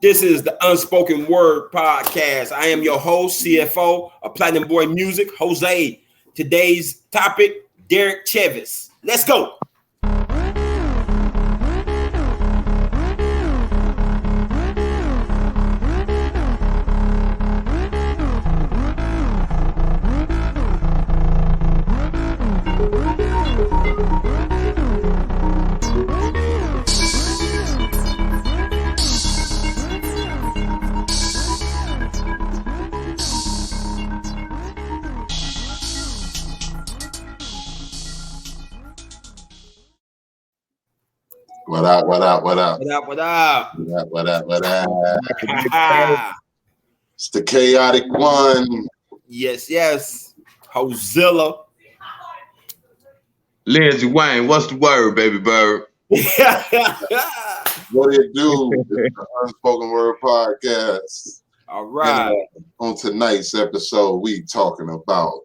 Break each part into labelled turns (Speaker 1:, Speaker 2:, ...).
Speaker 1: This is the Unspoken Word Podcast. I am your host, CFO of Platinum Boy Music, Jose. Today's topic, Derek Chavis. Let's go.
Speaker 2: What up?
Speaker 1: What up?
Speaker 2: What up? It's the chaotic one.
Speaker 1: Yes. Hozilla.
Speaker 3: Lindsey Wayne, what's the word, baby bird?
Speaker 2: What do you do? It's the Unspoken Word Podcast.
Speaker 1: All right.
Speaker 2: And, on tonight's episode, we talking about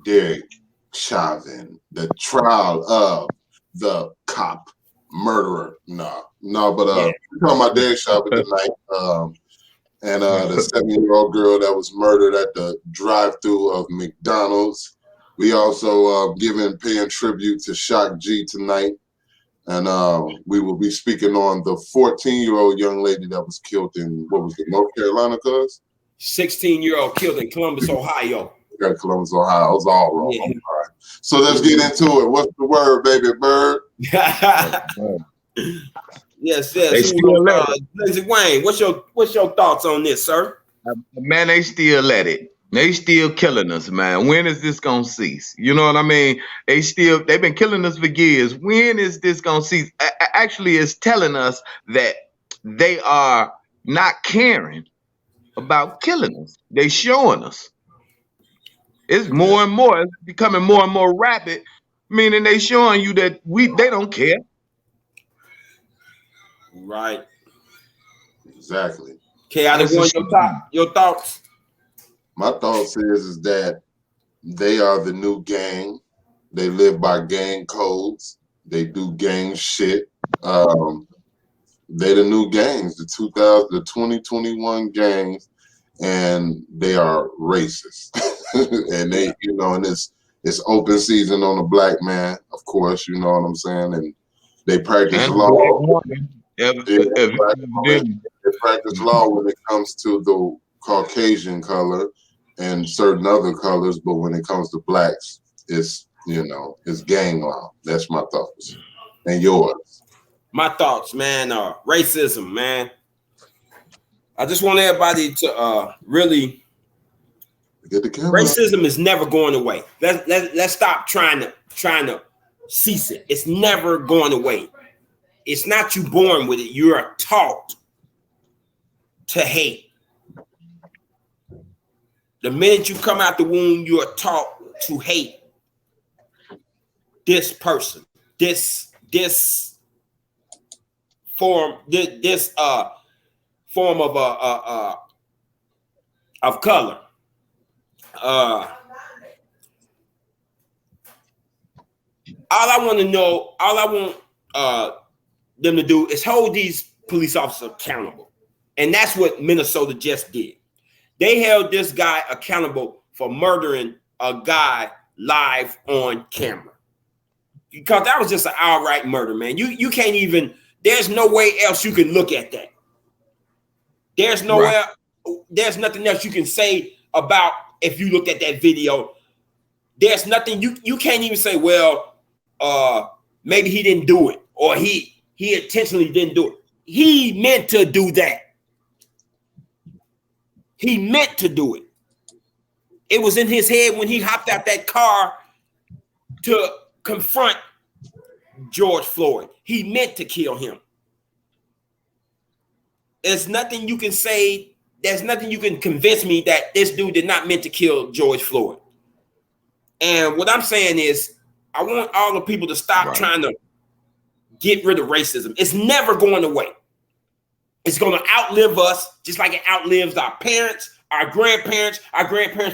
Speaker 2: Derek Chauvin, the trial of the cop murderer. But we're talking about Derek Chauvin tonight. And the 7-year-old girl that was murdered at the drive-thru of McDonald's. We also paying tribute to Shock G tonight. And we will be speaking on the 14-year-old young lady that was killed in, North Carolina, cuz?
Speaker 1: 16-year-old killed in Columbus, Ohio.
Speaker 2: Yeah, Columbus, Ohio. I was all wrong. Yeah. All right. So let's get into it. What's the word, baby bird?
Speaker 1: Yes. Lindsey Wayne, what's your thoughts on this, sir?
Speaker 3: Man, they still at it. They still killing us, man. When is this gonna cease? You know what I mean? They've been killing us for years. When is this gonna cease? Actually, it's telling us that they are not caring about killing us. They showing us. It's more and more. It's becoming more and more rapid. Meaning they showing you that they don't care.
Speaker 1: Right.
Speaker 2: Exactly.
Speaker 1: Chaotic one, your thoughts?
Speaker 2: My thoughts is that they are the new gang. They live by gang codes. They do gang shit. They the new gangs, the 2021 gangs, and they are racist. And they, and it's open season on a black man, of course, you know what I'm saying? And they practice law. They practice law when it comes to the Caucasian color and certain other colors, but when it comes to blacks, it's gang law. That's my thoughts. And yours?
Speaker 1: My thoughts, man, racism, man. I just want everybody to really
Speaker 2: get the camera.
Speaker 1: Racism is never going away. Let's stop trying to cease it. It's never going away. It's not you born with it. You are taught to hate. The minute you come out the womb, you are taught to hate this person, this form of color. All I want them to do is hold these police officers accountable. And that's what Minnesota just did. They held this guy accountable for murdering a guy live on camera. Because that was just an outright murder, man. You can't even, there's no way else you can look at that. There's nothing else you can say about if you looked at that video. There's nothing, you can't even say, well, maybe he didn't do it, or he intentionally didn't do it. He meant to do that. He meant to do it. It was in his head when he hopped out that car to confront George Floyd. He meant to kill him. There's nothing you can say. There's nothing you can convince me that this dude did not meant to kill George Floyd. And what I'm saying is, I want all the people to stop trying to get rid of racism. It's never going away. It's going to outlive us, just like it outlives our parents, our grandparents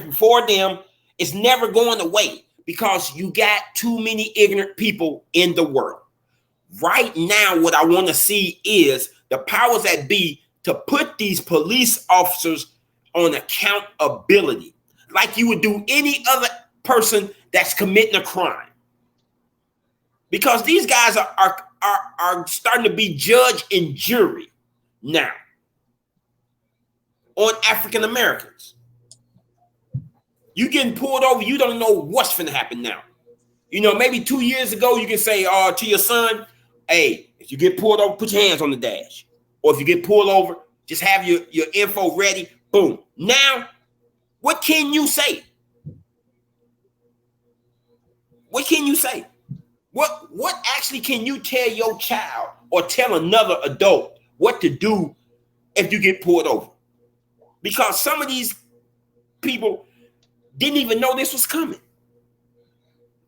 Speaker 1: before them. It's never going away because you got too many ignorant people in the world. Right now, what I want to see is the powers that be to put these police officers on accountability, like you would do any other person that's committing a crime. Because these guys are starting to be judge and jury now on African Americans. You getting pulled over, you don't know what's finna happen now. You know, maybe 2 years ago, you can say to your son, hey, if you get pulled over, put your hands on the dash. Or if you get pulled over, just have your info ready. Boom. Now, what can you say? What can you say? What actually can you tell your child or tell another adult what to do if you get pulled over? Because some of these people didn't even know this was coming.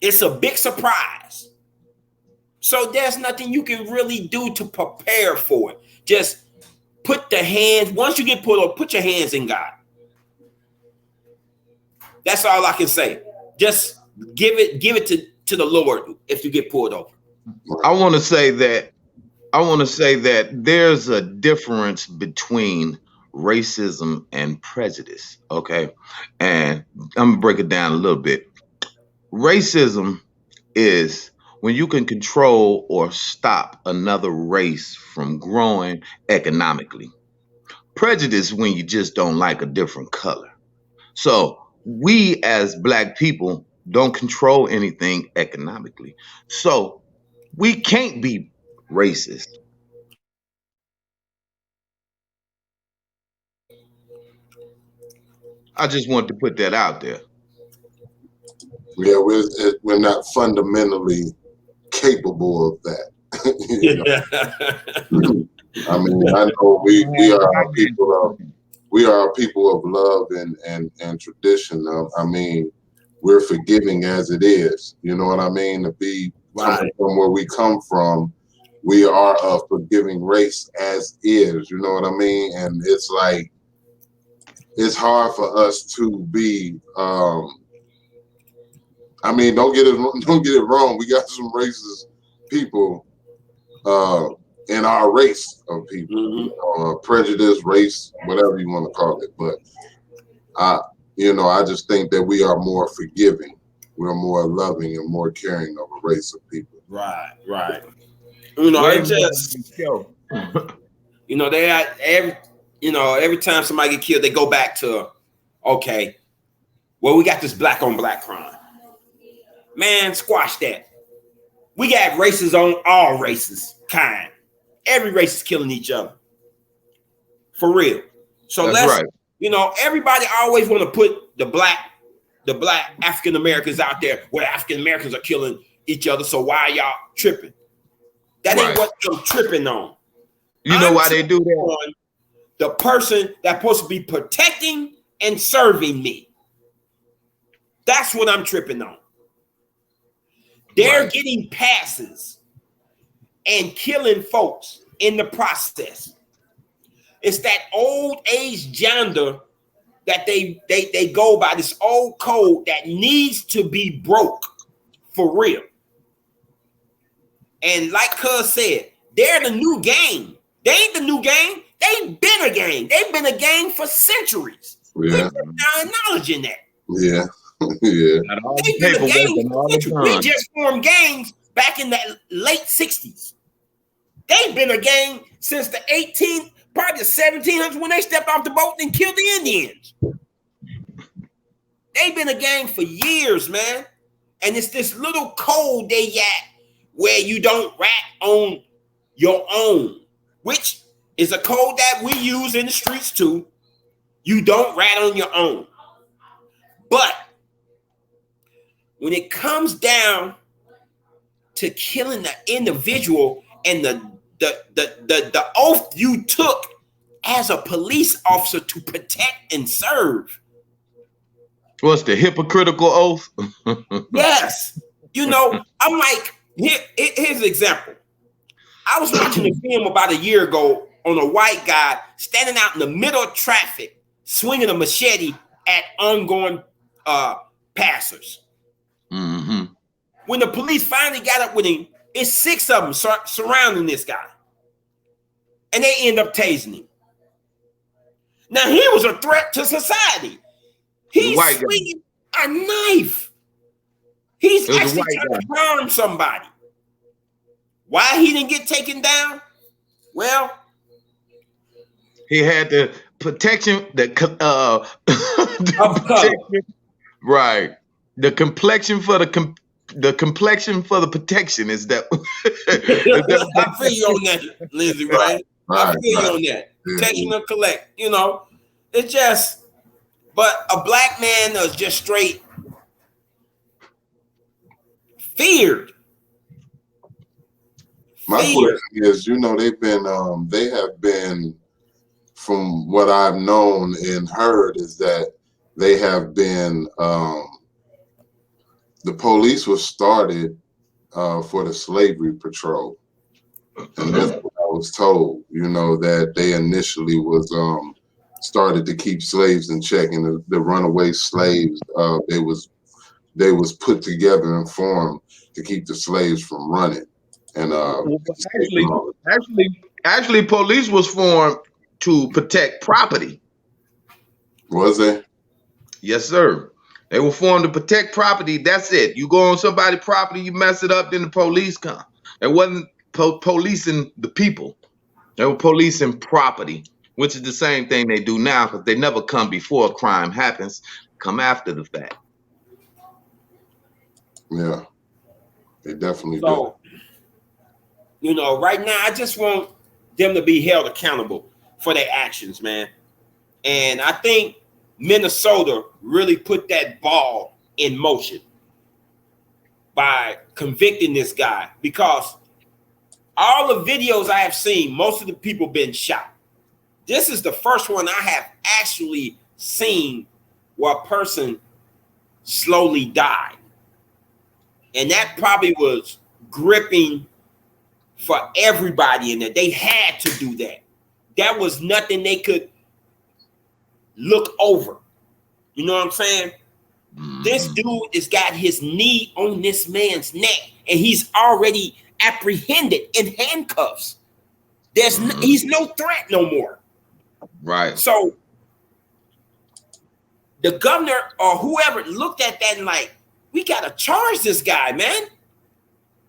Speaker 1: It's a big surprise. So there's nothing you can really do to prepare for it. Just put the hands, once you get pulled over, put your hands in God. That's all I can say. Just give it to the Lord if you get pulled over.
Speaker 3: I want to say that there's a difference between racism and prejudice, okay? And I'm gonna break it down a little bit. Racism is when you can control or stop another race from growing economically. Prejudice when you just don't like a different color. So we as Black people don't control anything economically. So we can't be racist. I just want to put that out there.
Speaker 2: Yeah, we're not fundamentally capable of that. You know? I mean, I know we are people of love and tradition. I mean, we're forgiving as it is. You know what I mean? To be coming from where we come from, we are a forgiving race as is. You know what I mean? And it's like it's hard for us to be. I mean, don't get it wrong. We got some racist people in our race of people, prejudice, race, whatever you want to call it. But I just think that we are more forgiving, we're more loving, and more caring of a race of people.
Speaker 1: Right. You know, it just you know they are every time somebody get killed, they go back to okay, well we got this black on black crime. Man, squash that. We got races on all races, kind. Every race is killing each other. For real. So let's, everybody always want to put the black African Americans out there where African Americans are killing each other. So why are y'all tripping? That ain't what I'm tripping on.
Speaker 3: You know why they do that?
Speaker 1: On the person that's supposed to be protecting and serving me. That's what I'm tripping on. They're getting passes and killing folks in the process. It's that old age gender that they go by, this old code that needs to be broke for real. And like Cuz said, they're the new gang. They ain't the new gang. They've been a gang. They've been a gang for centuries.
Speaker 2: Yeah.
Speaker 1: We're now acknowledging that.
Speaker 2: Yeah. Yeah.
Speaker 1: We just formed gangs back in the late 60s. They've been a gang since the 18th, probably the 1700s when they stepped off the boat and killed the Indians. They've been a gang for years, man. And it's this little code they got where you don't rat on your own, which is a code that we use in the streets too. You don't rat on your own. But when it comes down to killing the individual and the oath you took as a police officer to protect and serve.
Speaker 3: What's the hypocritical oath?
Speaker 1: Yes. I'm like, here's an example. I was watching a film about a year ago on a white guy standing out in the middle of traffic, swinging a machete at ongoing passers.
Speaker 3: Mm-hmm.
Speaker 1: When the police finally got up with him, it's 6 of them surrounding this guy. And they end up tasing him. Now he was a threat to society. He's
Speaker 3: white guy.
Speaker 1: swinging a knife. He's
Speaker 3: It was a
Speaker 1: actually
Speaker 3: white
Speaker 1: trying to harm somebody. Why he didn't get taken down? Well,
Speaker 3: He had the protection, the
Speaker 1: of color.
Speaker 3: right. The complexion for the complexion for the protection is that.
Speaker 1: I feel you on that, Lindsay, right? I feel you on that. Protection of collect, you know. It's just, but a black man is just straight feared.
Speaker 2: My question is, you know, they have been, from what I've known and heard, is that they have been, the police was started for the slavery patrol. And that's what I was told, you know, that they initially was started to keep slaves in check, and the runaway slaves, they was put together and formed to keep the slaves from running. And
Speaker 3: actually, police was formed to protect property.
Speaker 2: was they?
Speaker 3: Yes, sir. They were formed to protect property. That's it. You go on somebody's property, you mess it up, then the police come. It wasn't policing the people. They were policing property, which is the same thing they do now, because they never come before a crime happens, come after the fact.
Speaker 2: Yeah, they definitely
Speaker 1: do. You know, right now, I just want them to be held accountable for their actions, man. And I think Minnesota really put that ball in motion by convicting this guy, because all the videos I have seen, most of the people been shot. This is the first one I have actually seen where a person slowly died. And that probably was gripping for everybody in there. They had to do that. That was nothing they could look over. You know what I'm saying? This dude has got his knee on this man's neck, and he's already apprehended in handcuffs. He's no threat no more.
Speaker 3: Right.
Speaker 1: So the governor or whoever looked at that and like, we gotta charge this guy, man.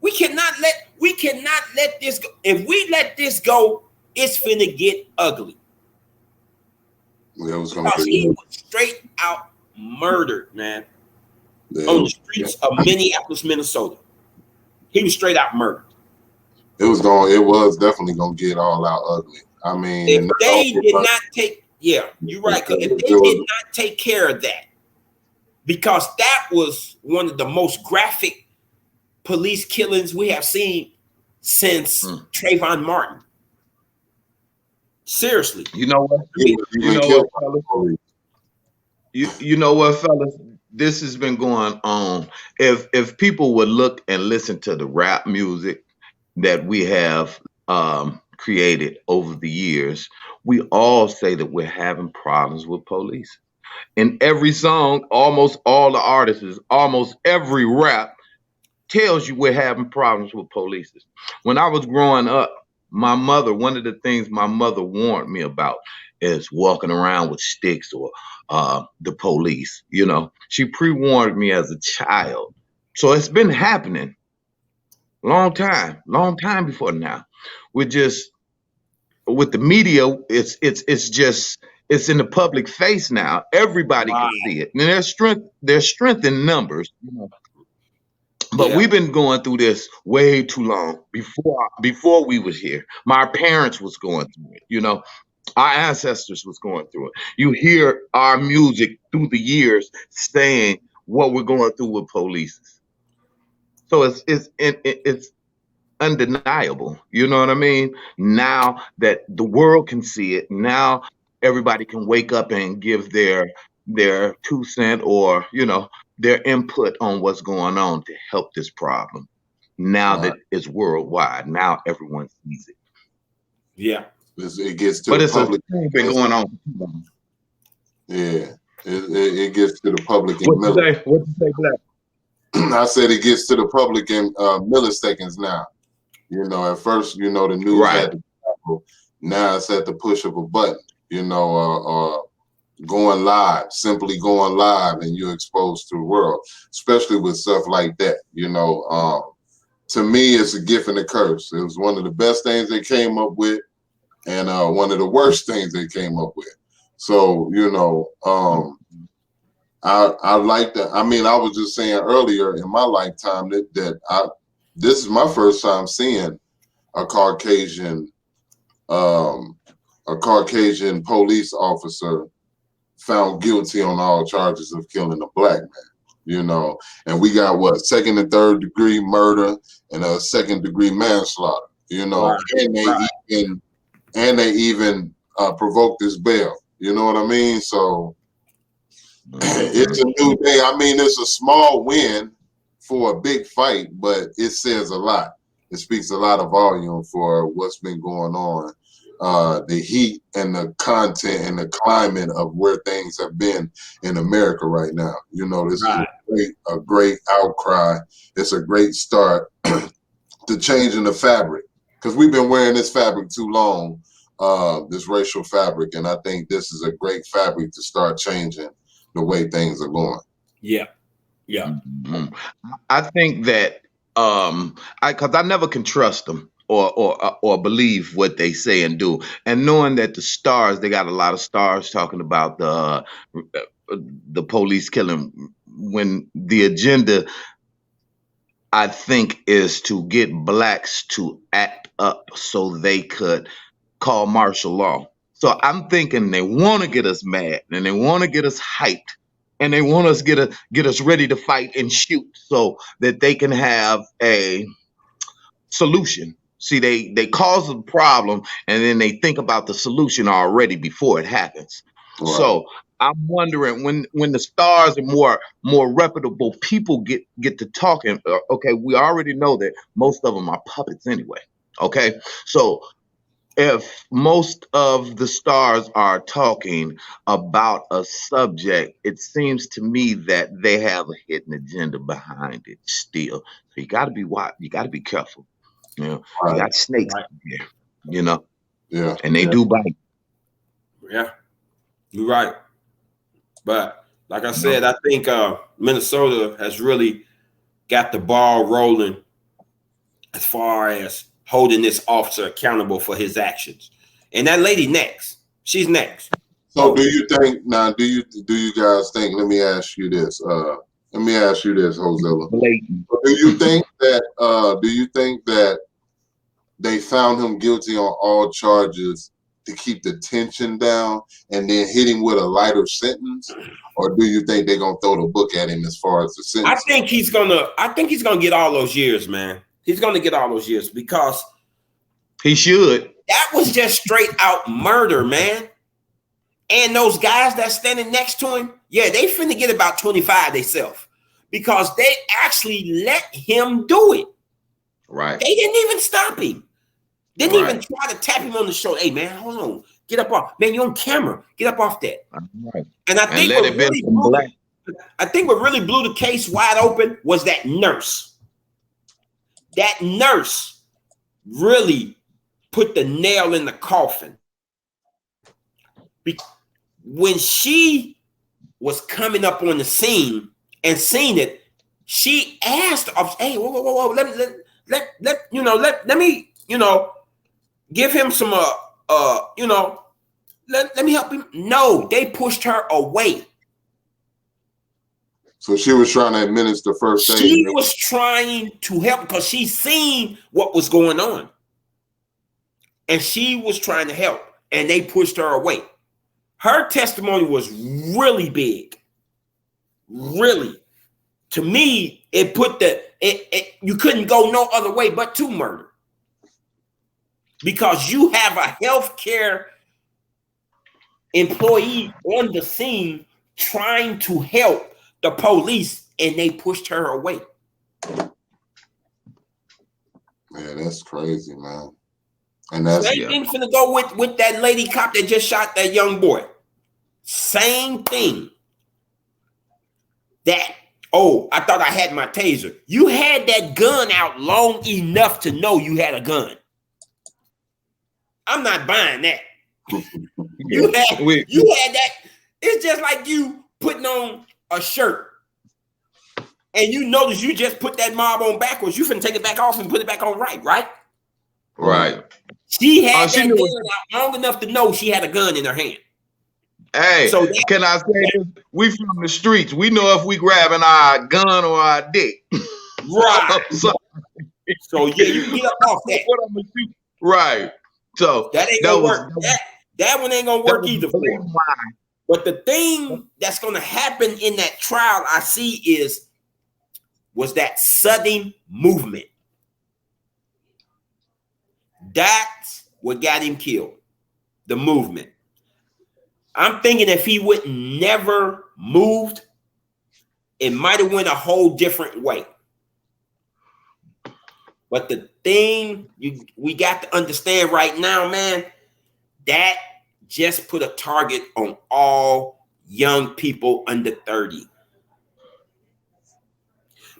Speaker 1: We cannot let this go. If we let this go, it's finna get ugly.
Speaker 2: Yeah,
Speaker 1: because he was straight out murdered, man, on the streets of Minneapolis, Minnesota. He was straight out murdered.
Speaker 2: It was definitely gonna get all out ugly. I mean,
Speaker 1: if they did not take, you're right. Because if they did not take care of that, because that was one of the most graphic police killings we have seen since Trayvon Martin. Seriously.
Speaker 3: You know what? You know what, fellas? This has been going on. If people would look and listen to the rap music that we have created over the years, we all say that we're having problems with police. In every song, almost all the artists, almost every rap tells you we're having problems with police. When I was growing up, my mother, one of the things my mother warned me about is walking around with sticks or the police. You know, she pre-warned me as a child. So it's been happening long time before now. With the media, it's in the public face now. Everybody can see it. And there's strength in numbers. You know? But we've been going through this way too long. Before we was here, my parents was going through it. You know, our ancestors was going through it. You hear our music through the years saying what we're going through with police. So it's undeniable. You know what I mean? Now that the world can see it, now everybody can wake up and give their 2 cents or, you know, their input on what's going on to help this problem. Now that it's worldwide, now everyone sees it.
Speaker 2: Yeah, it gets to the public.
Speaker 3: It's been going on.
Speaker 2: Yeah, it gets to the public.
Speaker 3: What you say, Black?
Speaker 2: I said it gets to the public in milliseconds now. You know, at first, you know, the news had to travel. Now it's at the push of a button. or going live, simply going live, and you're exposed to the world, especially with stuff like that. To me, it's a gift and a curse. It was one of the best things they came up with, and one of the worst things they came up with. So, I like that. I mean, I was just saying earlier in my lifetime that this is my first time seeing a Caucasian police officer found guilty on all charges of killing a black man. And we got what, 2nd and 3rd degree murder and a 2nd degree manslaughter,
Speaker 1: Right.
Speaker 2: and they even provoked his bail. You know what I mean? So it's a new day. I mean, it's a small win for a big fight, but it says a lot. It speaks a lot of volume for what's been going on. The heat and the content and the climate of where things have been in America right now. This is a great outcry. It's a great start to changing the fabric, because we've been wearing this fabric too long, this racial fabric, and I think this is a great fabric to start changing the way things are going.
Speaker 1: Yeah.
Speaker 3: I think that because I never can trust them or believe what they say and do, and knowing that the stars, they got a lot of stars talking about the police killing, when the agenda, I think, is to get blacks to act up so they could call martial law. So I'm thinking they want to get us mad, and they want to get us hyped, and they want us get us ready to fight and shoot so that they can have a solution. See, they cause a problem, and then they think about the solution already before it happens. Right. So I'm wondering, when the stars and more reputable people get to talking. Okay, we already know that most of them are puppets anyway. Okay, so if most of the stars are talking about a subject, it seems to me that they have a hidden agenda behind it still. So you got to be wise. You got to be careful. You got snakes here,
Speaker 2: Yeah.
Speaker 3: And they do bite.
Speaker 1: Yeah, you're right. But like I said, I think Minnesota has really got the ball rolling as far as holding this officer accountable for his actions. And that lady next. She's next.
Speaker 2: So do you think now, do you guys think, let me ask you this, Hosella. Do you think that they found him guilty on all charges to keep the tension down and then hit him with a lighter sentence? Or do you think they're gonna throw the book at him as far as the sentence?
Speaker 1: I think he's gonna get all those years, man. He's gonna get all those years because
Speaker 3: he should.
Speaker 1: That was just straight out murder, man. And those guys that's standing next to him, yeah, they finna get about 25 themselves because they actually let him do it.
Speaker 3: Right.
Speaker 1: They didn't even stop him. Didn't even try to tap him on the shoulder. Hey, man, hold on. Get up off. Man, you're on camera. Get up off that.
Speaker 3: Right.
Speaker 1: And I think what really blew the case wide open was that nurse. That nurse really put the nail in the coffin. When she was coming up on the scene and seen it, she asked, "Hey, whoa, let me, give him some, let me help him." No, they pushed her away.
Speaker 2: So she was trying to administer first aid.
Speaker 1: She was trying to help because she seen what was going on. And she was trying to help, and they pushed her away. Her testimony was really big. Really. To me, it put you couldn't go no other way but to murder. Because you have a healthcare employee on the scene trying to help the police, and they pushed her away.
Speaker 2: Man, that's crazy, man. And that's
Speaker 1: same thing finna go with that lady cop that just shot that young boy. Same thing. I thought I had my taser. You had that gun out long enough to know you had a gun. I'm not buying that. You had that. It's just like you putting on a shirt and you notice you just put that mob on backwards. You finna take it back off and put it back on right?
Speaker 3: Right.
Speaker 1: She had that gun out long enough to know she had a gun in her hand.
Speaker 3: Hey, so can I say this? We from the streets. We know if we grabbing our gun or our dick.
Speaker 1: Right. So yeah, you can get up off that.
Speaker 3: What I'm gonna do. Right. So
Speaker 1: that ain't gonna work. That one ain't gonna work either. But the thing that's gonna happen in that trial I see was that sudden movement. That's what got him killed. The movement. I'm thinking if he would never moved, it might have went a whole different way. But the thing we got to understand right now, man, that just put a target on all young people under 30.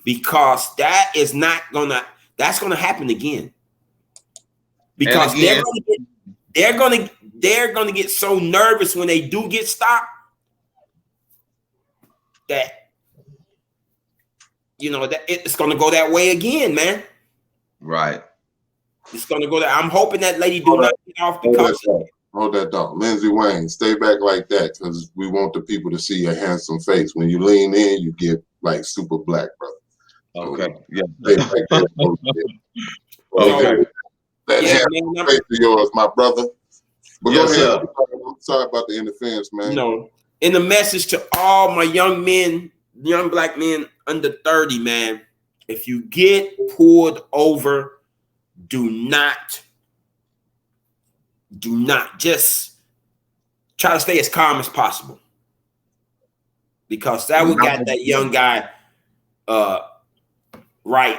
Speaker 1: Because that's gonna happen again. Because they're gonna get so nervous when they do get stopped that that it's gonna go that way again, man.
Speaker 3: Right.
Speaker 1: It's gonna go there. I'm hoping that lady do not get off the
Speaker 2: Hold that dog. Lindsey Wayne, stay back like that because we want the people to see your handsome face. When you lean in, you get like super black, brother.
Speaker 3: Okay.
Speaker 2: So, yeah. Stay back there.
Speaker 3: Okay.
Speaker 2: That handsome face of yours, my brother. But
Speaker 3: yes,
Speaker 2: go ahead.
Speaker 3: Sir.
Speaker 2: I'm sorry about the interference, man.
Speaker 1: No. In the message to all my young black men under 30, man, if you get pulled over, do not just try to stay as calm as possible. Because that would got that young guy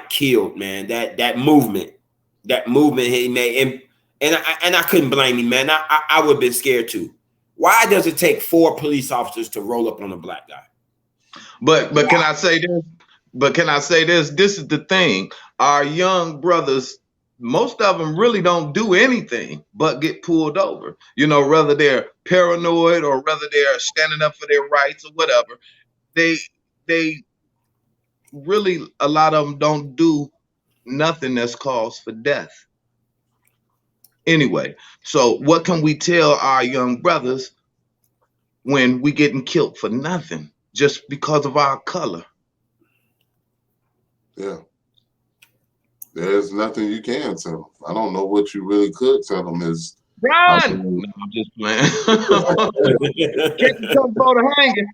Speaker 1: killed, man. That movement he made. And I couldn't blame him, man. I would have been scared too. Why does it take 4 police officers to roll up on a black guy?
Speaker 3: But can I say this? This is the thing. Our young brothers, most of them really don't do anything but get pulled over. Whether they're paranoid or whether they're standing up for their rights or whatever. They really, a lot of them don't do nothing that's cause for death. Anyway, so what can we tell our young brothers when we getting killed for nothing just because of our color?
Speaker 2: Yeah. There's nothing you can tell them. I don't know what you really could tell them is
Speaker 3: run. No, I'm just playing. Can't come for the hanging.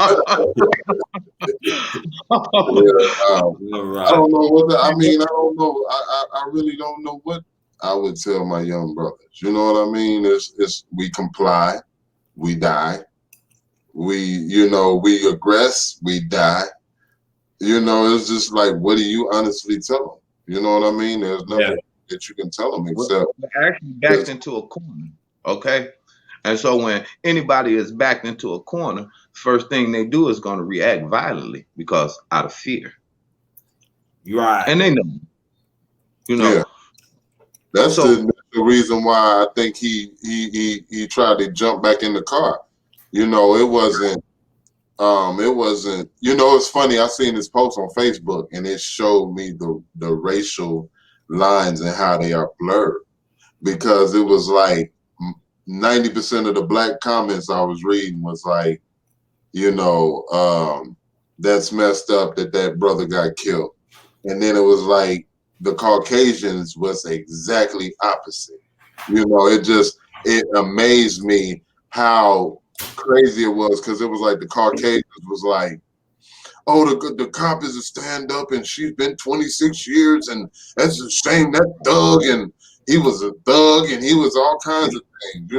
Speaker 2: I don't know what I don't know. I really don't know what I would tell my young brothers. You know what I mean? It's we comply, we die. We aggress, we die. It's just like, what do you honestly tell them? You know what I mean? There's nothing that you can tell them except
Speaker 3: we're actually backed into a corner. Okay. And so when anybody is backed into a corner, first thing they do is going to react violently because out of fear.
Speaker 1: Right.
Speaker 3: And they know.
Speaker 2: Yeah. That's the reason why I think he tried to jump back in the car. It wasn't, it's funny. I seen this post on Facebook and it showed me the racial lines and how they are blurred, because it was like 90% of the black comments I was reading was like, that's messed up that brother got killed. And then it was like the Caucasians was exactly opposite. It amazed me how crazy it was, because it was like the Caucasians was like, oh, the cop is a stand-up and she's been 26 years and that's a shame, that thug, and he was a thug and he was all kinds of things,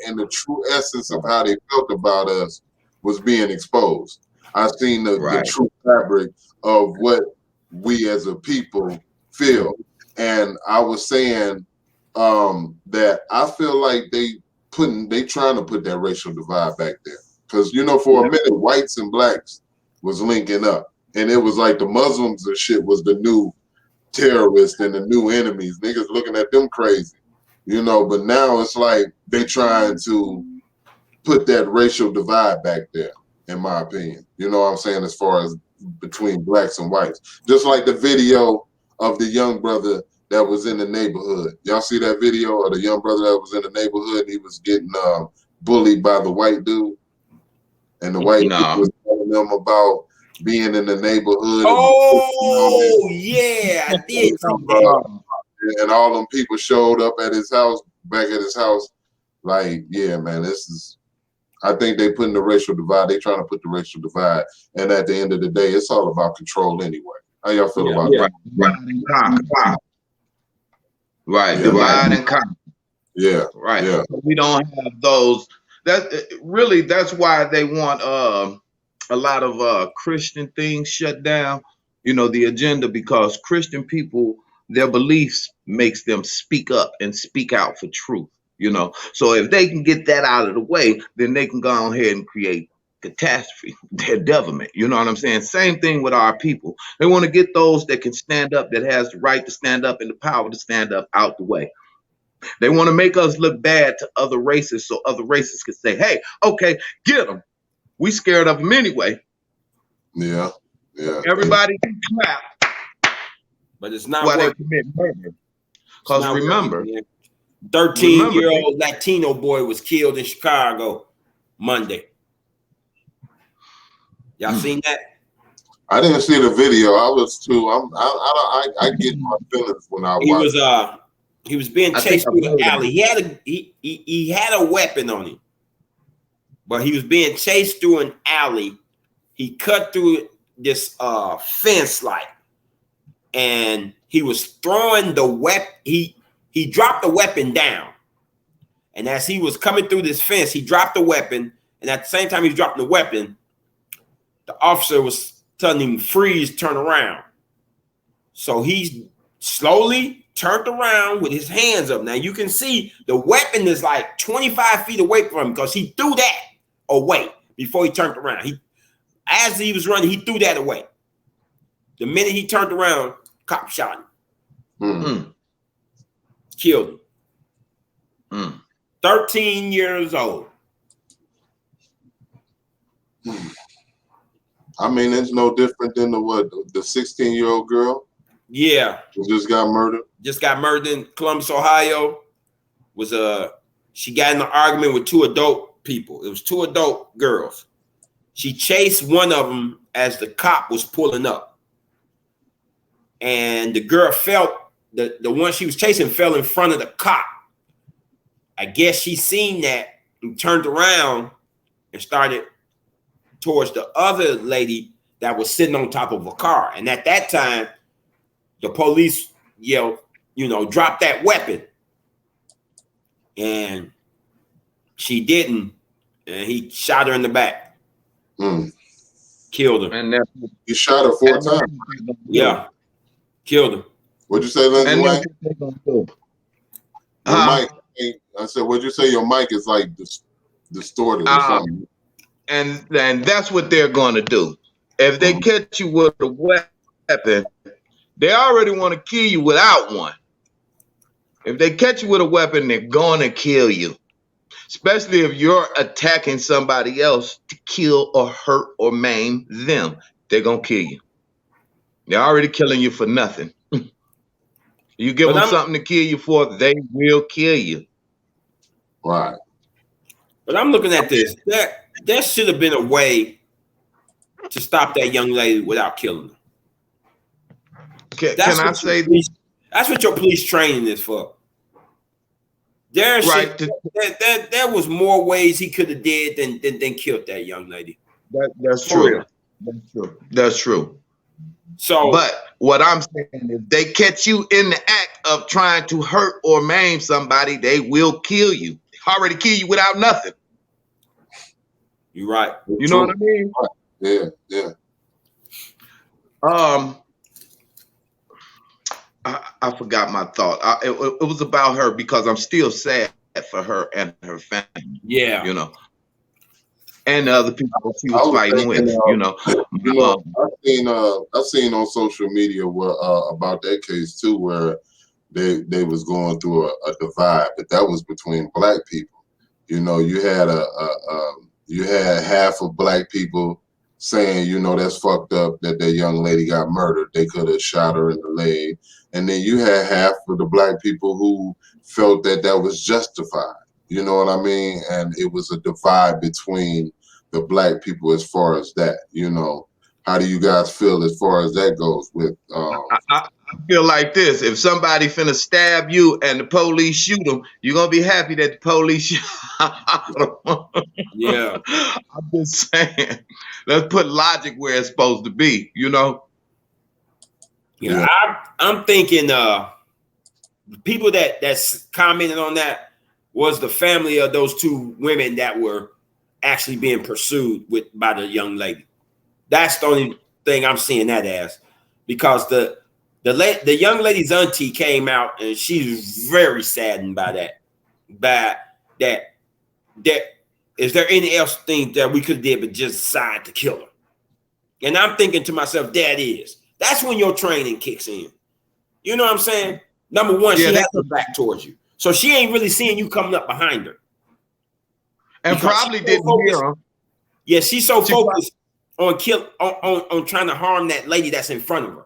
Speaker 2: and the true essence of how they felt about us was being exposed. I seen the true fabric of what we as a people feel. And I was saying that I feel like they trying to put that racial divide back there. Because, for a minute, whites and blacks was linking up. And it was like the Muslims and shit was the new terrorists and the new enemies. Niggas looking at them crazy. you know. But now it's like they trying to put that racial divide back there, in my opinion. You know what I'm saying? As far as between blacks and whites, just like the video of the young brother that was in the neighborhood. Y'all see that video of the young brother that was in the neighborhood? And he was getting bullied by the white dude, and the white dude was telling them about being in the neighborhood.
Speaker 1: Oh, yeah, I did see that.
Speaker 2: And all them people showed up at his house, back at his house. Like, yeah, man, I think they putting the racial divide. They trying to put the racial divide. And at the end of the day, it's all about control anyway. How y'all feel about that?
Speaker 3: Right. Divide and conquer.
Speaker 2: Yeah.
Speaker 3: Right.
Speaker 2: Yeah.
Speaker 3: We don't have those. That's why they want a lot of Christian things shut down, you know, the agenda, because Christian people, their beliefs makes them speak up and speak out for truth, you know. So if they can get that out of the way, then they can go ahead and create catastrophe, their government. You know what I'm saying? Same thing with our people. They want to get those that can stand up, that has the right to stand up and the power to stand up, out the way. They want to make us look bad to other races so other races can say, hey, okay, get them. We scared of them anyway.
Speaker 2: Yeah. Yeah.
Speaker 3: Everybody can clap.
Speaker 1: But it's not
Speaker 3: why they
Speaker 1: working.
Speaker 3: commit murder. Because remember,
Speaker 1: 13-year-old Latino boy was killed in Chicago Monday. Y'all seen that?
Speaker 2: I didn't see the video. I was too. I get my feelings when I watch.
Speaker 1: He was being chased through the alley. He had a weapon on him, but he was being chased through an alley. He cut through this fence and he was throwing the weapon. He dropped the weapon down, and as he was coming through this fence, he dropped the weapon. And at the same time he was dropping the weapon, the officer was telling him, freeze, turn around. So he slowly turned around with his hands up. Now you can see the weapon is like 25 feet away from him because he threw that away before he turned around. As he was running, he threw that away. The minute he turned around, cop shot him. Killed him. 13 years old.
Speaker 2: I mean, it's no different than the 16-year-old girl.
Speaker 1: Yeah,
Speaker 2: who just got murdered.
Speaker 1: Just got murdered in Columbus, Ohio. She got in an argument with two adult people. It was two adult girls. She chased one of them as the cop was pulling up, and the girl the one she was chasing fell in front of the cop. I guess she seen that and turned around and started towards the other lady that was sitting on top of a car. And at that time, the police yelled, drop that weapon. And she didn't. And he shot her in the back. Killed her.
Speaker 3: And
Speaker 2: he shot her 4 times.
Speaker 1: Yeah. Killed her.
Speaker 2: What'd you say, Lindsay Wayne? Your mic. I said, what'd you say? Your mic is like distorted or something.
Speaker 3: And that's what they're going to do. If they catch you with a weapon, they already want to kill you without one. If they catch you with a weapon, they're going to kill you. Especially if you're attacking somebody else to kill or hurt or maim them. They're going to kill you. They're already killing you for nothing. You give them something to kill you for, they will kill you.
Speaker 2: Right.
Speaker 1: But I'm looking at this. There should have been a way to stop that young lady without killing her.
Speaker 3: Can I say this?
Speaker 1: That's what your police training is for. There was more ways he could have did than killed that young lady.
Speaker 3: That's true. That's true.
Speaker 1: So,
Speaker 3: but what I'm saying is, they catch you in the act of trying to hurt or maim somebody, they will kill you. Already kill you without nothing.
Speaker 1: You're right.
Speaker 3: You know what I mean?
Speaker 2: Yeah.
Speaker 3: I forgot my thought. It was about her because I'm still sad for her and her family.
Speaker 1: Yeah.
Speaker 3: And the other people she was fighting with.
Speaker 2: I've seen on social media about that case too, where they was going through a divide, but that was between black people. You know, you had you had half of black people saying, you know, that's fucked up that young lady got murdered. They could have shot her in the leg. And then you had half of the black people who felt that was justified. You know what I mean? And it was a divide between the black people as far as that, you know. How do you guys feel as far as that goes with
Speaker 3: I feel like this: if somebody finna stab you and the police shoot them, you're gonna be happy that the police shot them.
Speaker 1: Yeah.
Speaker 3: I'm just saying, let's put logic where it's supposed to be, you know.
Speaker 1: Yeah. I'm thinking people that's commented on that was the family of those two women that were actually being pursued by the young lady. That's the only thing I'm seeing that as, because the young lady's auntie came out and she's very saddened by that. That is there any else thing that we could have did but just decide to kill her? And I'm thinking to myself, that's when your training kicks in. You know what I'm saying? Number one, she has her back towards you, so she ain't really seeing you coming up behind her,
Speaker 3: and probably didn't hear him.
Speaker 1: Yeah, she's so focused on trying to harm that lady that's in front of her.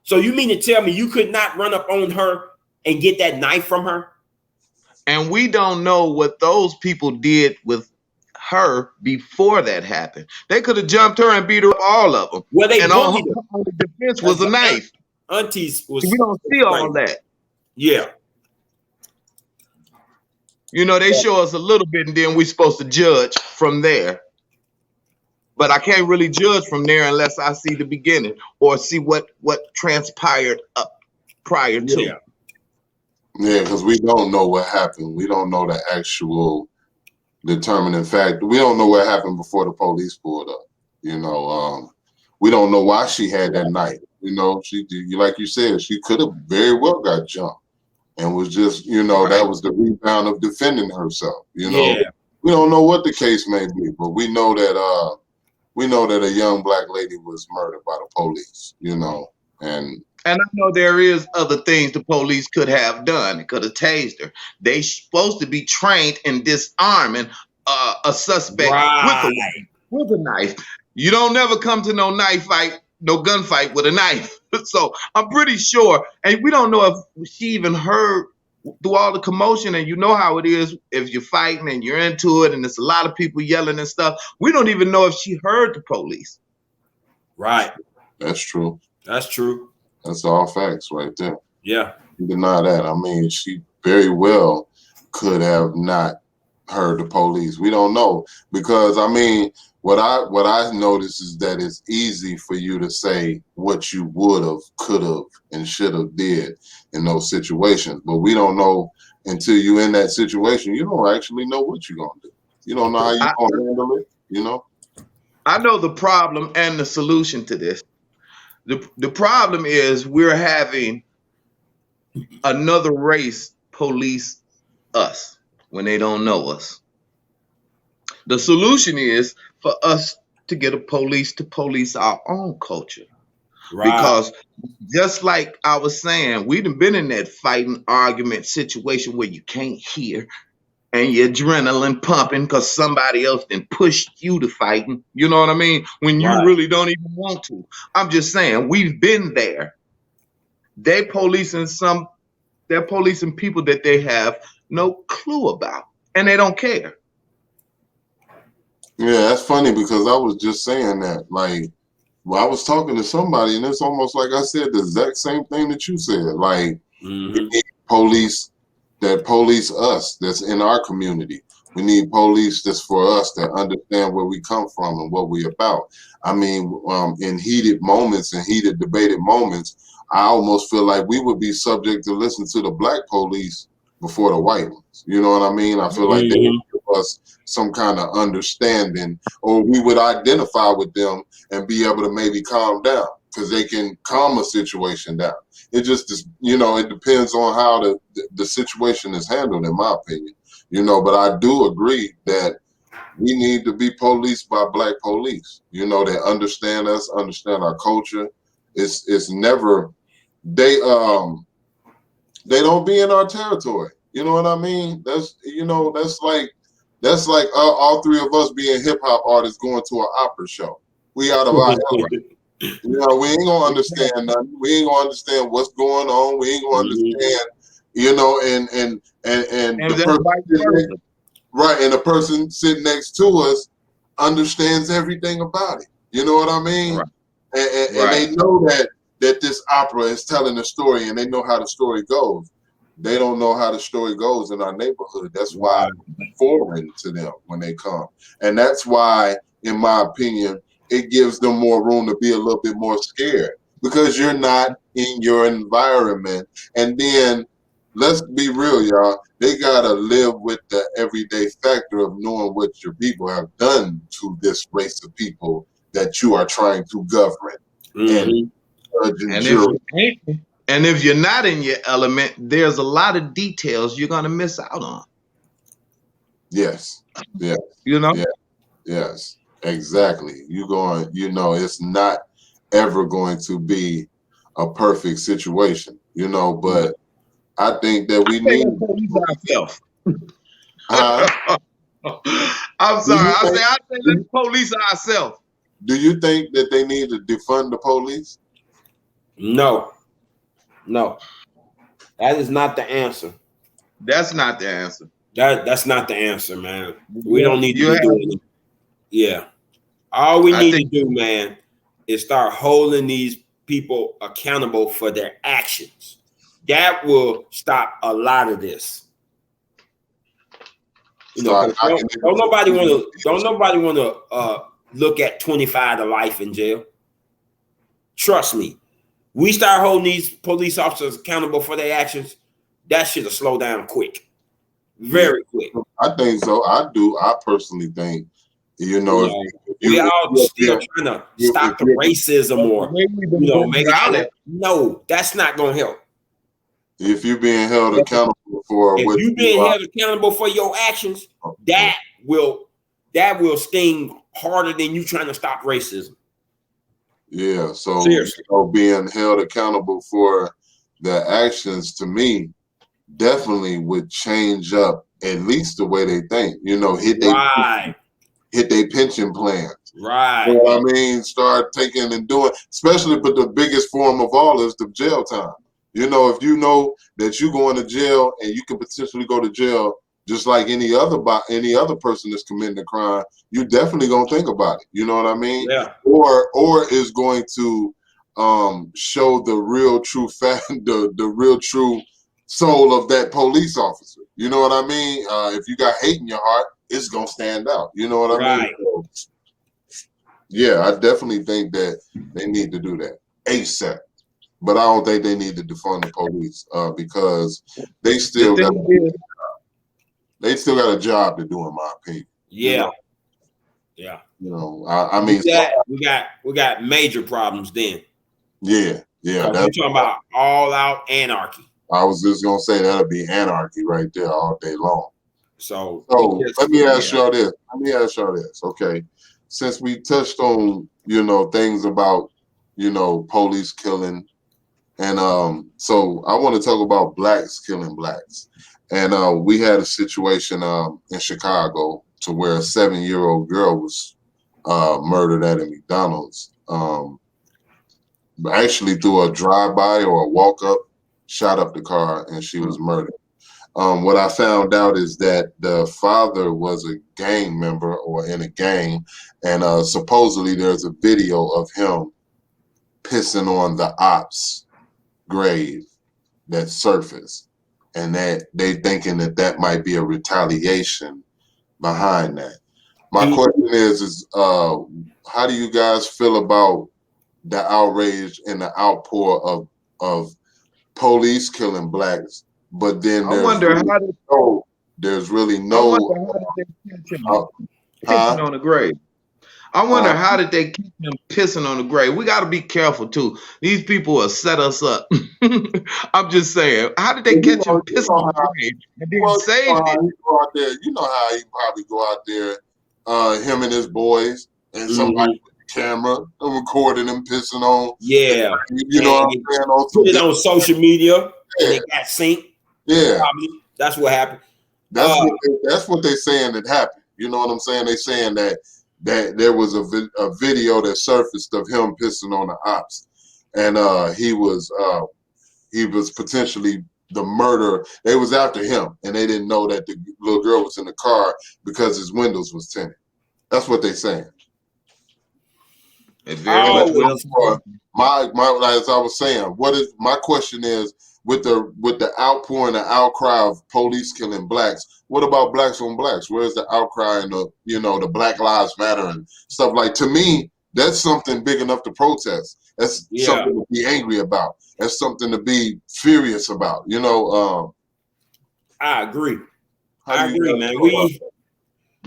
Speaker 1: So you mean to tell me you could not run up on her and get that knife from her?
Speaker 3: And we don't know what those people did with her before that happened. They could have jumped her and beat her up, all of them.
Speaker 1: Well, they
Speaker 3: and
Speaker 1: bullied her.
Speaker 3: On the defense was a knife.
Speaker 1: Aunties was.
Speaker 3: We don't see all that.
Speaker 1: Yeah.
Speaker 3: You know, they show us a little bit, and then we're supposed to judge from there. But I can't really judge from there unless I see the beginning or see what transpired up prior to.
Speaker 2: Yeah, because we don't know what happened. We don't know the actual determining fact. We don't know what happened before the police pulled up. You know, we don't know why she had that knife. You know, like you said, she could have very well got jumped and was just, you know, that was the rebound of defending herself. You know, we don't know what the case may be, but we know that a young black lady was murdered by the police. You know, and
Speaker 3: I know there is other things the police could have done. It could have tased her. They supposed to be trained in disarming a suspect with a knife. You don't never come to no gunfight with a knife. So I'm pretty sure, and we don't know if she even heard through all the commotion, and you know how it is if you're fighting and you're into it and there's a lot of people yelling and stuff. We don't even know if she heard the police.
Speaker 1: Right.
Speaker 2: That's true.
Speaker 1: That's true.
Speaker 2: That's all facts right there.
Speaker 1: Yeah.
Speaker 2: You deny that. I mean, she very well could have not heard the police. We don't know, because I mean, what I noticed is that it's easy for you to say what you would have, could have, and should have did in those situations, but we don't know until you're in that situation. You don't actually know what you're gonna do. You don't know how you're gonna handle it. You know.
Speaker 3: I know the problem and the solution to this. The problem is we're having another race police us when they don't know us. The solution is for us to get a police to police our own culture. Right. Because just like I was saying, we've been in that fighting argument situation where you can't hear and your adrenaline pumping because somebody else then pushed you to fighting. You know what I mean? When you really don't even want to. I'm just saying, we've been there. They're policing people that they have no clue about, and they don't care.
Speaker 2: Yeah, that's funny, because I was just saying that. Like, well, I was talking to somebody, and it's almost like I said the exact same thing that you said. Like, we need police that police us, that's in our community. We need police that's for us, that understand where we come from and what we about. I mean, in heated moments and heated debated moments, I almost feel like we would be subject to listen to the black police before the white ones. You know what I mean? I feel like they would give us some kind of understanding, or we would identify with them and be able to maybe calm down, because they can calm a situation down. It just is, you know, it depends on how the situation is handled, in my opinion. You know, but I do agree that we need to be policed by black police, you know, that understand us, understand our culture. It's never, They don't be in our territory. You know what I mean? That's like all three of us being hip hop artists going to an opera show. We out of our element. We ain't gonna understand nothing. We ain't gonna understand what's going on. We ain't gonna understand, and the person right, and the person sitting next to us understands everything about it. You know what I mean?
Speaker 3: Right.
Speaker 2: And they know that this opera is telling a story, and they know how the story goes. They don't know how the story goes in our neighborhood. That's why it's foreign to them when they come. And that's why, in my opinion, it gives them more room to be a little bit more scared, because you're not in your environment. And then, let's be real, y'all. They got to live with the everyday factor of knowing what your people have done to this race of people that you are trying to govern.
Speaker 3: And if you're not in your element, there's a lot of details you're going to miss out on.
Speaker 2: Yes. Yeah.
Speaker 3: Yeah.
Speaker 2: Yes. Exactly. It's not ever going to be a perfect situation, but I think that we need
Speaker 3: to police ourselves. I'm sorry. I say let's police ourselves.
Speaker 2: Do you think that they need to defund the police?
Speaker 1: No. That is not the answer.
Speaker 3: That's not the answer.
Speaker 1: That's not the answer, man. We don't need to be doing it. Yeah. All we need to do, man, is start holding these people accountable for their actions. That will stop a lot of this. Don't nobody want to look at 25 to life in jail. Trust me. We start holding these police officers accountable for their actions, that shit'll slow down quick. Very quick.
Speaker 2: I think so. I do. I personally think, we
Speaker 1: all still trying to stop the racism or make it. No, that's not gonna help.
Speaker 2: If you're being held accountable for
Speaker 1: held accountable for your actions, that will sting harder than you trying to stop racism.
Speaker 2: Yeah, so
Speaker 1: seriously,
Speaker 2: being held accountable for their actions, to me, definitely would change up at least the way they think. Hit their pension plans.
Speaker 1: Right.
Speaker 2: You know what I mean? Start taking and doing, especially, but the biggest form of all is the jail time. If you know that you're going to jail and you can potentially go to jail just like any other person that's committing a crime, you definitely gonna think about it. You know what I mean?
Speaker 1: Yeah.
Speaker 2: Or is going to show the real true the real true soul of that police officer. You know what I mean? If you got hate in your heart, it's gonna stand out. You know what I mean? So, yeah, I definitely think that they need to do that ASAP. But I don't think they need to defund the police because they still got a job to do, in my opinion.
Speaker 1: Yeah.
Speaker 2: I mean,
Speaker 1: we got major problems then.
Speaker 2: Yeah.
Speaker 1: You're talking about all out anarchy.
Speaker 2: I was just gonna say that'll be anarchy right there all day long.
Speaker 1: So
Speaker 2: let me ask y'all this. Okay, since we touched on things about police killing. And so I want to talk about blacks killing blacks. And we had a situation in Chicago to where a 7-year-old girl was murdered at a McDonald's. Actually through a drive-by or a walk-up, shot up the car, and she was murdered. What I found out is that the father was a gang member or in a gang, and supposedly there's a video of him pissing on the ops grave that surfaced, and that they thinking that might be a retaliation behind that. My question is how do you guys feel about the outrage and the outpour of police killing blacks, but then there's really no
Speaker 3: pissing on the grave. I wonder how did they keep him pissing on the grave? We got to be careful too. These people will set us up. I'm just saying, how did they catch him pissing on the grave and then save it?
Speaker 2: You know how he probably go out there, him and his boys, and somebody with the camera recording him pissing on.
Speaker 1: Yeah,
Speaker 2: you know what I'm saying?
Speaker 1: Put it on social media. and they got synced.
Speaker 2: Yeah,
Speaker 1: Probably that's what happened.
Speaker 2: That's what they saying that happened. You know what I'm saying? They saying that there was a video that surfaced of him pissing on the ops, and he was potentially the murderer. They was after him, and they didn't know that the little girl was in the car because his windows was tinted. That's what they saying.
Speaker 3: It very much will.
Speaker 2: My as I was saying, my question is, with the outpouring, the outcry of police killing blacks, what about blacks on blacks? Where's the outcry and the Black Lives Matter and stuff? Like, to me, that's something big enough to protest. That's something to be angry about. That's something to be furious about.
Speaker 1: I agree.
Speaker 2: I agree,
Speaker 1: man.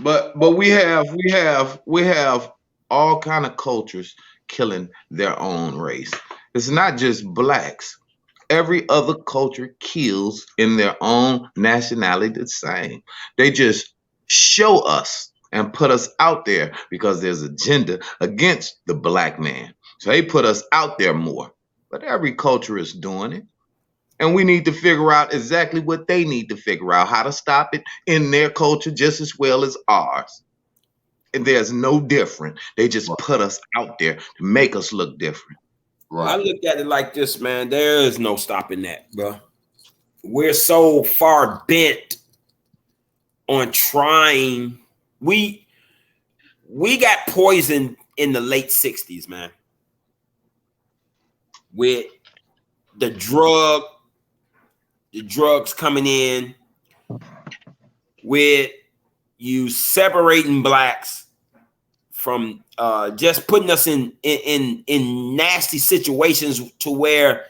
Speaker 3: But we have all kind of cultures killing their own race. It's not just blacks. Every other culture kills in their own nationality the same. They just show us and put us out there because there's agenda against the black man. So they put us out there more. But every culture is doing it. And we need to figure out exactly what they need to figure out, how to stop it in their culture just as well as ours. And there's no different. They just put us out there to make us look different.
Speaker 1: Right. I look at it like this, man. There is no stopping that, bro. We're so far bent on trying. We got poisoned in the late 60s, man. With the drugs coming in, with you separating blacks from just putting us in nasty situations to where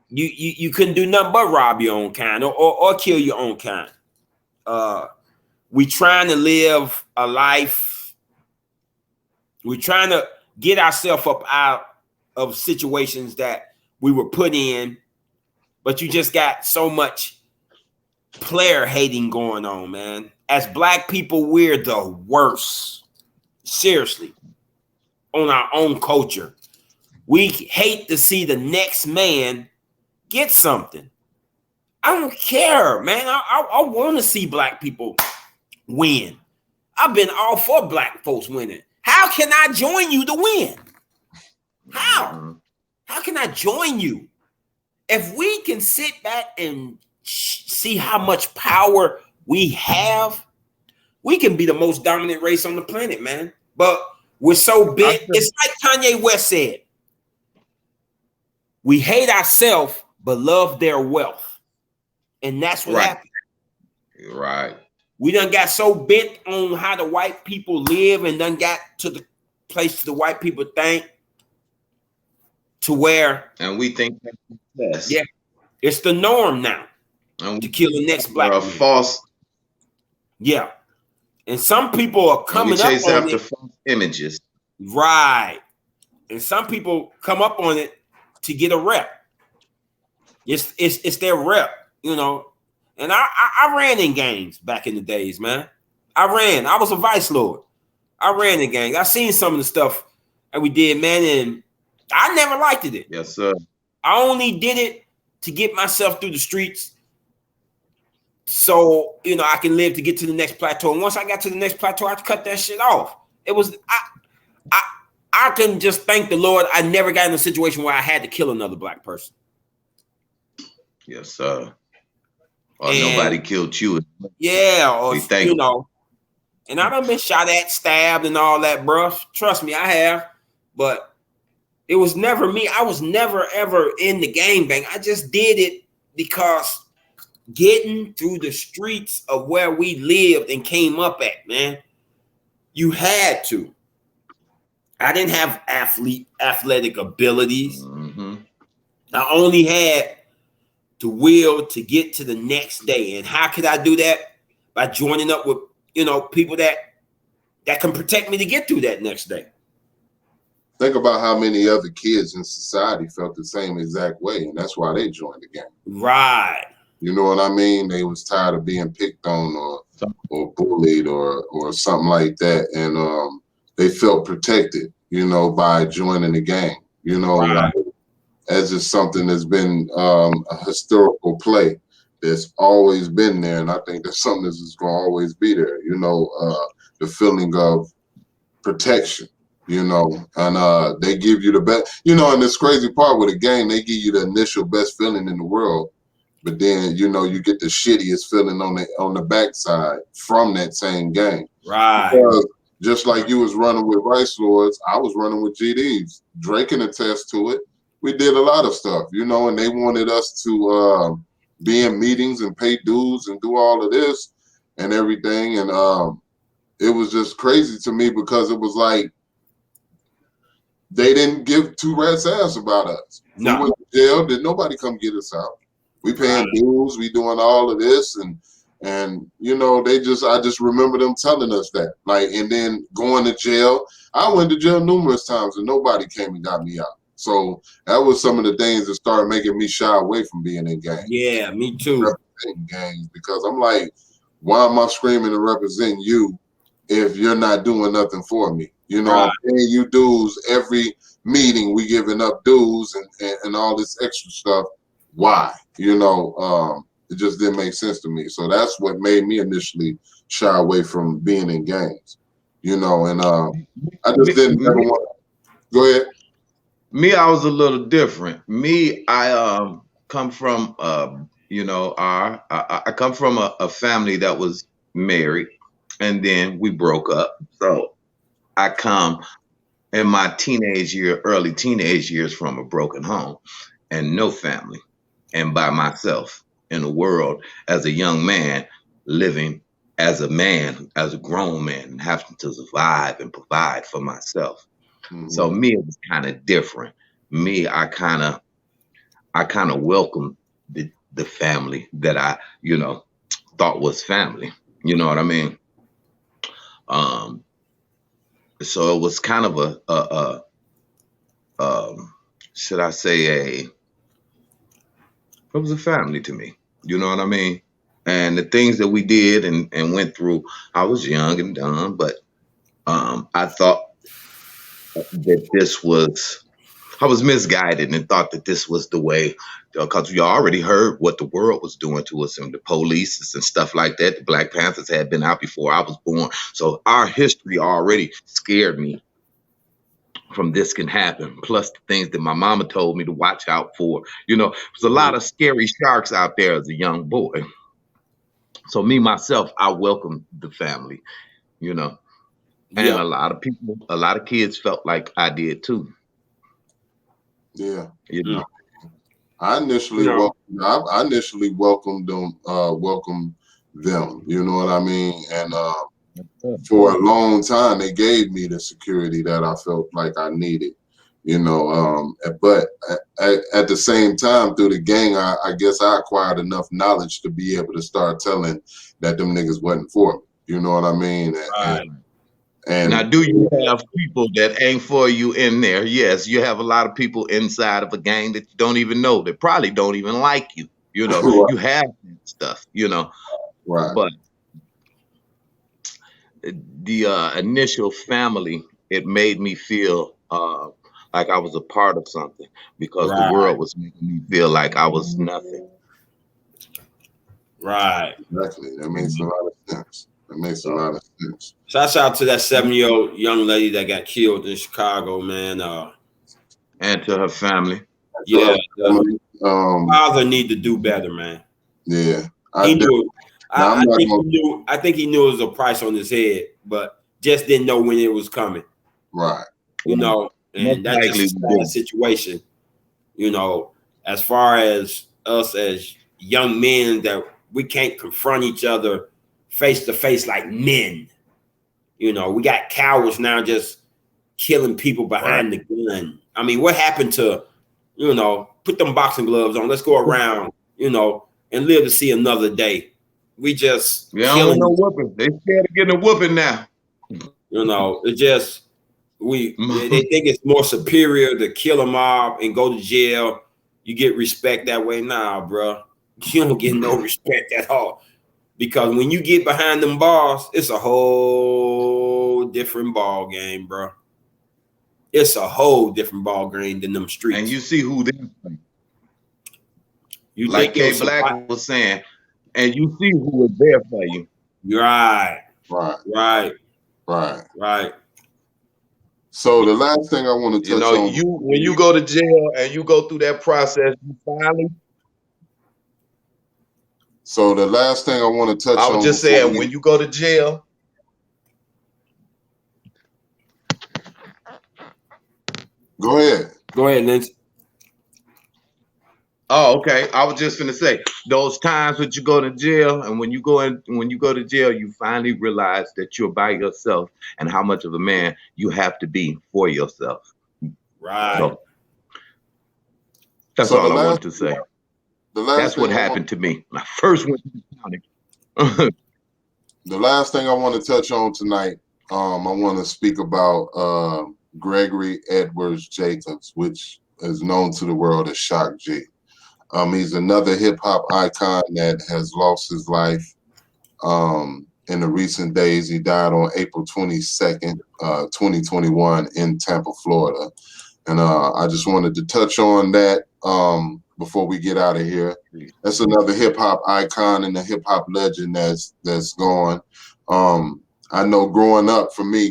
Speaker 1: you couldn't do nothing but rob your own kind or kill your own kind. We trying to live a life. We're trying to get ourselves up out of situations that we were put in, but you just got so much player hating going on, man. As black people, we're the worst. Seriously, on our own culture. We hate to see the next man get something. I don't care, man. I want to see black people win. I've been all for black folks winning. How can I join you to win? How? How can I join you? If we can sit back and see how much power we have, we can be the most dominant race on the planet, man. But we're so big. It's like Kanye West said, we hate ourselves, but love their wealth. And that's what happened.
Speaker 3: Right.
Speaker 1: We done got so bent on how the white people live and done got to the place the white people think to where.
Speaker 3: And we think that's
Speaker 1: it's the norm now to kill the next black man.
Speaker 3: False.
Speaker 1: Yeah. And some people are coming up
Speaker 3: chase
Speaker 1: on
Speaker 3: after
Speaker 1: it.
Speaker 3: false images.
Speaker 1: Right. And some people come up on it to get a rep. It's their rep, And I ran in gangs back in the days, man. I was a vice lord. I ran in gangs. I seen some of the stuff that we did, man, and I never liked it.
Speaker 3: Yes, sir.
Speaker 1: I only did it to get myself through the streets so, I can live to get to the next plateau. And once I got to the next plateau, I cut that shit off. It was, I can just thank the Lord I never got in a situation where I had to kill another black person.
Speaker 3: Yes, sir. Or nobody killed you.
Speaker 1: Yeah, or, and I done been shot at, stabbed, and all that, bro. Trust me, I have. But it was never me. I was never, ever in the gangbang. I just did it because getting through the streets of where we lived and came up at, man, you had to. I didn't have athletic abilities.
Speaker 3: Mm-hmm.
Speaker 1: I only had the will to get to the next day. And how could I do that? By joining up with, people that can protect me to get through that next day.
Speaker 2: Think about how many other kids in society felt the same exact way, and that's why they joined the gang. Right. You know what I mean? They was tired of being picked on or bullied or something like that, and they felt protected, by joining the gang. Right. as just something that's been a historical play that's always been there, and I think that's something that's just gonna always be there. The feeling of protection. And they give you the best. And this crazy part with the game, they give you the initial best feeling in the world, but then you get the shittiest feeling on the backside from that same game.
Speaker 1: Right.
Speaker 2: Because just like you was running with Vice Lords, I was running with GDs. Drake can attest to it. We did a lot of stuff, and they wanted us to be in meetings and pay dues and do all of this and everything. And it was just crazy to me because it was like they didn't give two rats ass about us.
Speaker 1: No.
Speaker 2: We went to jail. Did nobody come get us out? We paying dues. We doing all of this, and I just remember them telling us that. And then going to jail. I went to jail numerous times, and nobody came and got me out. So that was some of the things that started making me shy away from being in gangs.
Speaker 1: Yeah, me too.
Speaker 2: Representing gangs, because I'm like, why am I screaming to represent you if you're not doing nothing for me? I'm paying you dues every meeting. We giving up dues and all this extra stuff. Why? It just didn't make sense to me. So that's what made me initially shy away from being in gangs. And I just didn't ever want to. Go ahead.
Speaker 3: Me, I was a little different. Me, I come from I come from a family that was married, and then we broke up. So I come in my early teenage years from a broken home and no family, and by myself in the world as a young man, living as a man, as a grown man, and having to survive and provide for myself.
Speaker 2: Mm-hmm.
Speaker 3: So me, it was kind of different. Me, I kind of welcomed the family that I, thought was family. You know what I mean? So it was kind of should I say it was a family to me. You know what I mean? And the things that we did and went through, I was young and dumb, but I thought that I was misguided and thought that this was the way, because we already heard what the world was doing to us and the police and stuff like that. The Black Panthers had been out before I was born. So our history already scared me from this can happen. Plus the things that my mama told me to watch out for. There's a lot of scary sharks out there as a young boy. So me, myself, I welcomed the family, and a lot of kids felt like I did too.
Speaker 2: Yeah. I initially welcomed them. You know what I mean? And for a long time, they gave me the security that I felt like I needed. But at the same time, through the gang, I guess I acquired enough knowledge to be able to start telling that them niggas wasn't for me. You know what I mean? And
Speaker 3: now, do you have people that ain't for you in there? Yes, you have a lot of people inside of a gang that you don't even know, that probably don't even like you.
Speaker 2: Right.
Speaker 3: You have stuff,
Speaker 2: Right.
Speaker 3: But the initial family, it made me feel like I was a part of something, because the world was making me feel like I was nothing.
Speaker 1: Right.
Speaker 2: Exactly. That makes a lot of sense.
Speaker 1: Shouts out to that 7-year-old young lady that got killed in Chicago, man.
Speaker 3: And to her family.
Speaker 1: Yeah. Father need to do better, man.
Speaker 2: Yeah.
Speaker 1: He knew. I think he knew it was a price on his head, but just didn't know when it was coming.
Speaker 2: Right.
Speaker 1: And that's just a situation. As far as us as young men, that we can't confront each other face to face like men. We got cowards now just killing people behind the gun. I mean, what happened to, put them boxing gloves on, let's go around, and live to see another day. We just
Speaker 3: killing. No whooping. They scared of getting a whooping now.
Speaker 1: It just they think it's more superior to kill a mob and go to jail. You get respect that way. Nah, bro, you don't get no respect at all. Because when you get behind them bars, it's a whole different ball game, bro. it's a whole different ball game than them streets.
Speaker 3: And you see who they play.
Speaker 1: You
Speaker 3: Like
Speaker 1: think
Speaker 3: K Black was saying, and you see who was there for you.
Speaker 1: Right.
Speaker 2: Right. So the last thing I want to touch on,
Speaker 3: when you go to jail and you go through that process, you finally.
Speaker 2: So the last thing I want to touch on.
Speaker 3: I was just saying, when you go to jail.
Speaker 2: Go ahead,
Speaker 1: Lynch.
Speaker 3: Oh, okay. I was just gonna say those times that you go to jail, and when you go to jail, you finally realize that you're by yourself and how much of a man you have to be for yourself.
Speaker 1: Right.
Speaker 3: So, that's all I wanted to say. That's what happened to me. I first went to the county.
Speaker 2: The last thing I want to touch on tonight, I want to speak about Gregory Edwards Jacobs, which is known to the world as Shock G. He's another hip hop icon that has lost his life in the recent days. He died on April 22nd, 2021 in Tampa, Florida. And I just wanted to touch on that before we get out of here. That's another hip hop icon and a hip hop legend that's gone. I know growing up, my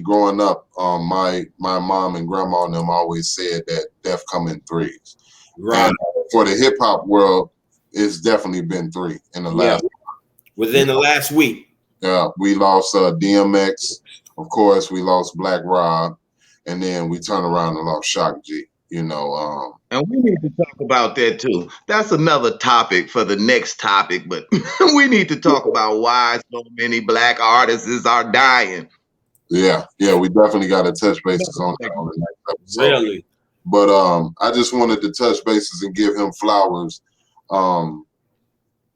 Speaker 2: mom and grandma and them always said that death come in threes.
Speaker 1: Right.
Speaker 2: And for the hip hop world, it's definitely been 3 in the last.
Speaker 1: Within the last week.
Speaker 2: Yeah, we lost DMX, of course. We lost Black Rob, and then we turned around and lost Shock G.
Speaker 3: And we need to talk about that too. That's another topic for the next topic, but we need to talk about why so many black artists are dying.
Speaker 2: Yeah, we definitely got to touch bases on that on the next episode.
Speaker 1: Really?
Speaker 2: But I just wanted to touch bases and give him flowers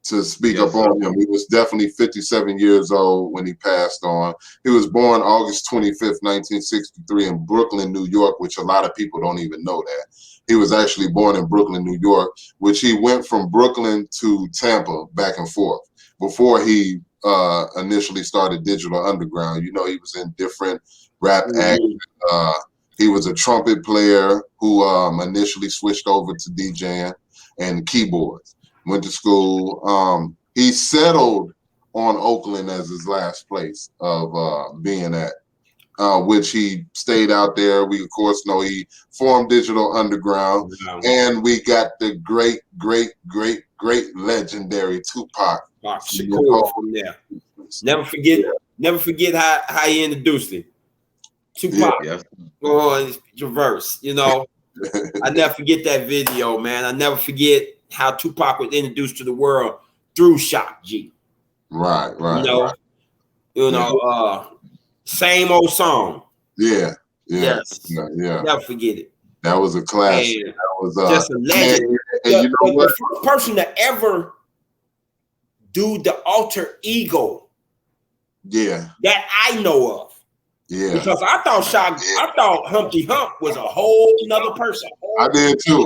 Speaker 2: to speak up on him. He was definitely 57 years old when he passed on. He was born August 25th, 1963 in Brooklyn, New York, which a lot of people don't even know that. He was actually born in Brooklyn, New York, which he went from Brooklyn to Tampa back and forth before he initially started Digital Underground. He was in different rap acts. He was a trumpet player who initially switched over to DJing and keyboards. Went to school. He settled on Oakland as his last place of being at, which he stayed out there. We, of course, know he formed Digital Underground. And we got the great legendary Tupac.
Speaker 1: Shakur from there. Never forget how he introduced him. Tupac. Oh, reverse. I never forget that video, man. I never forget how Tupac was introduced to the world through Shock G.
Speaker 2: Right.
Speaker 1: Same old song.
Speaker 2: Yeah.
Speaker 1: Never forget it.
Speaker 2: That was a classic.
Speaker 1: And
Speaker 2: that was
Speaker 1: just a legend. And the first person to ever do the alter ego.
Speaker 2: Yeah.
Speaker 1: That I know of.
Speaker 2: Yeah.
Speaker 1: Because I thought Humpty Hump was a whole nother person.
Speaker 2: I did too.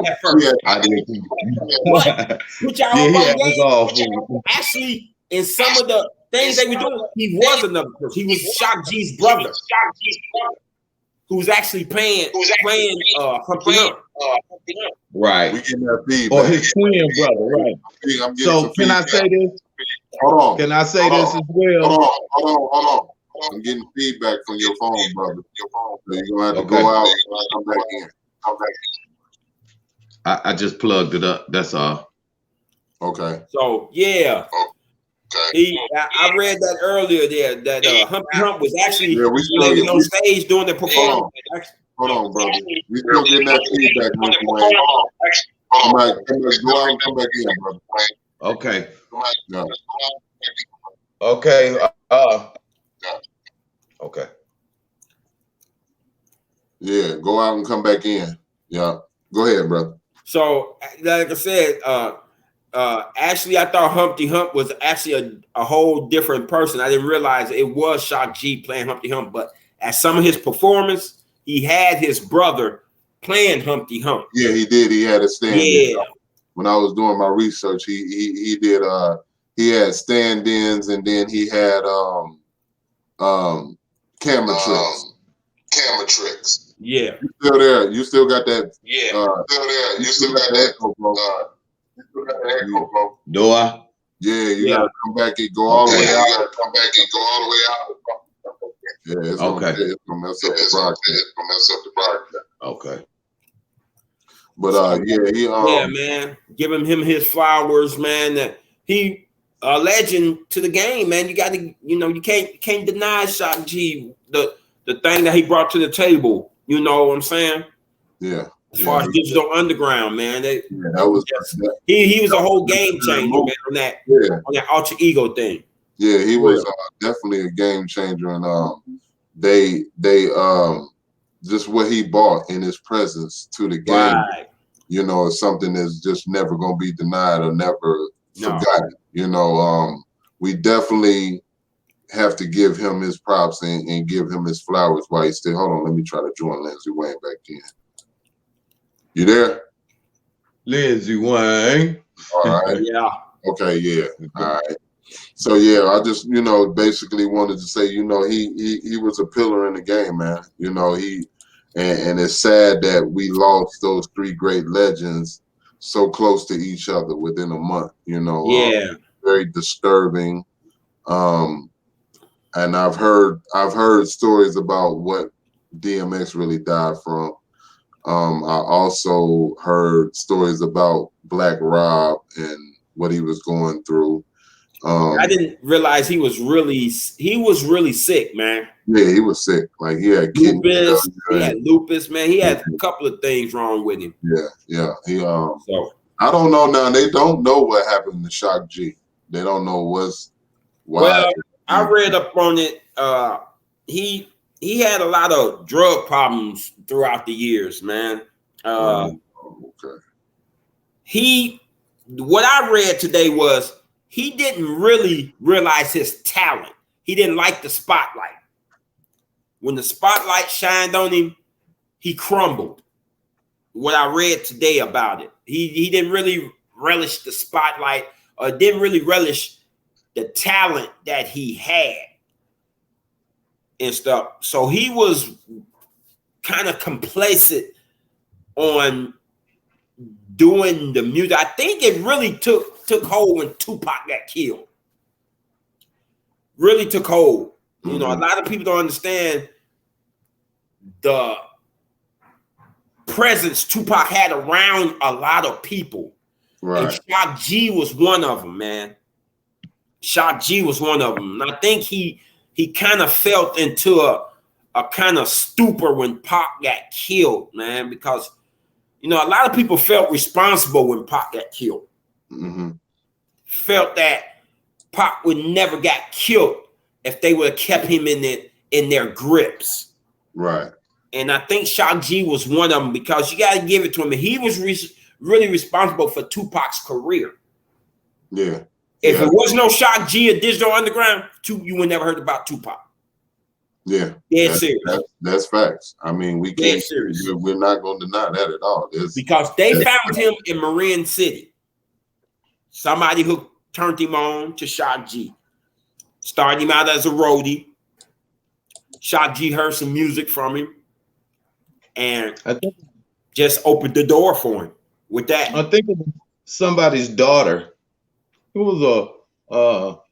Speaker 3: I did too.
Speaker 1: Which actually, in some of the things they were doing, he was another person. He was Shock G's brother, who was actually playing Humpty Hump.
Speaker 3: Right.
Speaker 2: We getting that feedback.
Speaker 3: Or his twin brother, right. So can I say this?
Speaker 2: Hold on.
Speaker 3: Can I say this as well?
Speaker 2: Hold on. I'm getting feedback from your phone, brother. So you're gonna have to go out and come back in.
Speaker 3: I just plugged it up. That's all.
Speaker 2: Okay.
Speaker 1: So yeah. I read that earlier there that Humpty Hump was actually on stage doing the performance.
Speaker 2: Hold on, brother. We still getting that feedback, Mr. Wayne. Come back, go out and come back in, brother.
Speaker 3: Okay.
Speaker 2: No.
Speaker 3: Okay. Okay.
Speaker 2: Yeah, go out and come back in. Yeah. Go ahead, brother.
Speaker 1: So, like I said, actually, I thought Humpty Hump was actually a whole different person. I didn't realize it was Shock G playing Humpty Hump, but at some of his performance, he had his brother playing Humpty Hump.
Speaker 2: Yeah, he did. He had a stand.
Speaker 1: Yeah.
Speaker 2: When I was doing my research, he did. He had stand-ins, and then he had camera tricks.
Speaker 1: Yeah.
Speaker 2: You still there? You still got that?
Speaker 3: Yeah.
Speaker 2: Still there? You still got that echo, bro? You still got that echo, bro?
Speaker 3: Do I?
Speaker 2: Yeah, you gotta come back and go all the way out.
Speaker 3: You gotta come back and go all the way out.
Speaker 2: Yeah, it's
Speaker 3: Okay.
Speaker 2: gonna mess up the broadcast.
Speaker 3: Okay.
Speaker 2: But
Speaker 1: yeah, man, giving him his flowers, man. That he a legend to the game, man. You got to, you can't deny Shock G the thing that he brought to the table. You know what I'm saying?
Speaker 2: Yeah.
Speaker 1: As far as Digital Underground, man,
Speaker 2: that was
Speaker 1: he was a whole game changer, man, on that alter ego thing.
Speaker 2: Yeah, he was definitely a game changer, and they just what he brought in his presence to the game,
Speaker 1: Right.
Speaker 2: Is something that's just never gonna be denied or never forgotten. We definitely have to give him his props and give him his flowers while he's still. Hold on, let me try to join Lindsey Wayne back in. You there?
Speaker 3: Lindsey Wayne.
Speaker 2: All right.
Speaker 1: Yeah.
Speaker 2: Okay, yeah. All right. So yeah, I just basically wanted to say, he was a pillar in the game, man. And it's sad that we lost those three great legends so close to each other within a month. Very disturbing. And I've heard stories about what DMX really died from. I also heard stories about Black Rob and what he was going through.
Speaker 1: I didn't realize he was really sick, man.
Speaker 2: Yeah, he was sick. Like he had
Speaker 1: lupus. He had lupus, man. He had a couple of things wrong with him.
Speaker 2: Yeah. He
Speaker 1: so
Speaker 2: I don't know now. They don't know what happened to Shock G. They don't know why.
Speaker 1: Well, I read up on it. He had a lot of drug problems throughout the years, man.
Speaker 2: Okay.
Speaker 1: What I read today was he didn't really realize his talent. He didn't like the spotlight. When the spotlight shined on him, he crumbled. What I read today about it, he didn't really relish the spotlight, or didn't really relish the talent that he had and stuff. So he was kind of complacent on doing the music. I think it really took hold when Tupac got killed. Really took hold. A lot of people don't understand the presence Tupac had around a lot of people.
Speaker 2: Right.
Speaker 1: And Shock G was one of them, man. Shock G was one of them. And I think he kind of felt into a kind of stupor when Pac got killed, man, because a lot of people felt responsible when Pac got killed.
Speaker 2: Mm-hmm.
Speaker 1: Felt that Pac would never got killed if they would have kept him in their grips.
Speaker 2: Right.
Speaker 1: And I think Shock G was one of them, because you got to give it to him. He was really responsible for Tupac's career.
Speaker 2: Yeah.
Speaker 1: If it was no Shock G or Digital Underground, you would never heard about Tupac.
Speaker 2: Yeah.
Speaker 1: Dead serious.
Speaker 2: That's facts. I mean, we can't. We're not going to deny that at all.
Speaker 1: Because they found him in Marin City. Somebody who turned him on to Shock G. Started him out as a roadie. Shock G heard some music from him, and just opened the door for him with that.
Speaker 3: I think it was somebody's daughter. It was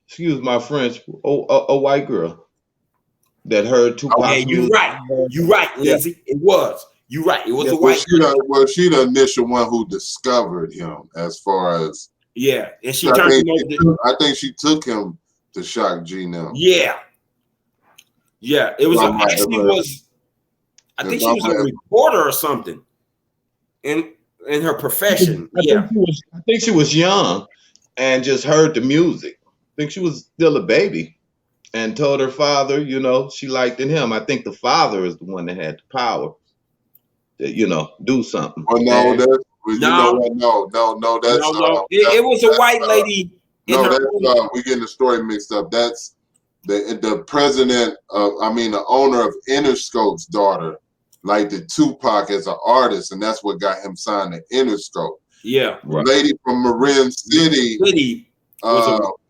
Speaker 3: excuse my French, a white girl that heard Tupac.
Speaker 1: Okay, you're right, Lindsey. Yeah. It was. You're right. It was a white girl.
Speaker 2: She the initial one who discovered him, as far as
Speaker 1: and she turned him over.
Speaker 2: I think she took him to Shock G now.
Speaker 1: Yeah. It was I think she was a reporter or something in her profession.
Speaker 3: I think she was young and just heard the music. I think she was still a baby and told her father, she liked in him. I think the father is the one that had the power to, do something.
Speaker 2: Well, no,
Speaker 1: it was a white lady.
Speaker 2: We getting the story mixed up. That's the president the owner of Interscope's daughter, like the Tupac as an artist, and that's what got him signed to Interscope.
Speaker 1: Yeah,
Speaker 2: right. Lady from Marin City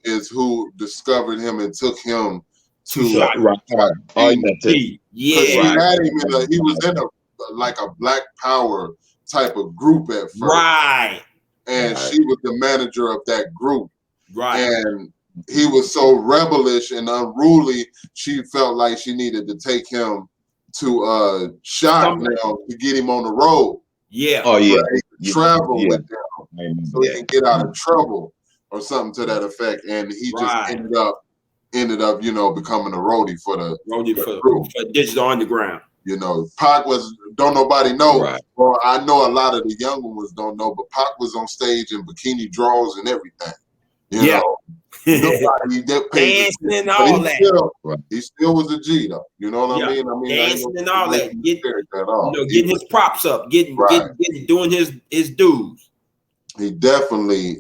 Speaker 2: is who discovered him and took him to
Speaker 1: Yeah,
Speaker 2: he was in like a Black Power type of group at first.
Speaker 1: Right.
Speaker 2: And she was the manager of that group.
Speaker 1: Right.
Speaker 2: And he was so rebellious and unruly, she felt like she needed to take him to Shock now to get him on the road.
Speaker 1: Yeah.
Speaker 3: Oh yeah.
Speaker 2: Travel with them so he can get out of trouble or something to that effect. And he just ended up, becoming a roadie for the group.
Speaker 1: For Digital Underground.
Speaker 2: Pac was, don't nobody know. Right. Well, I know a lot of the younger ones don't know, but Pac was on stage in bikini drawers and everything. You know, nobody
Speaker 1: dancing and all that.
Speaker 2: He still was a G though. You know what I mean?
Speaker 1: Dancing and all that. Getting his props up, getting doing his dues.
Speaker 2: He definitely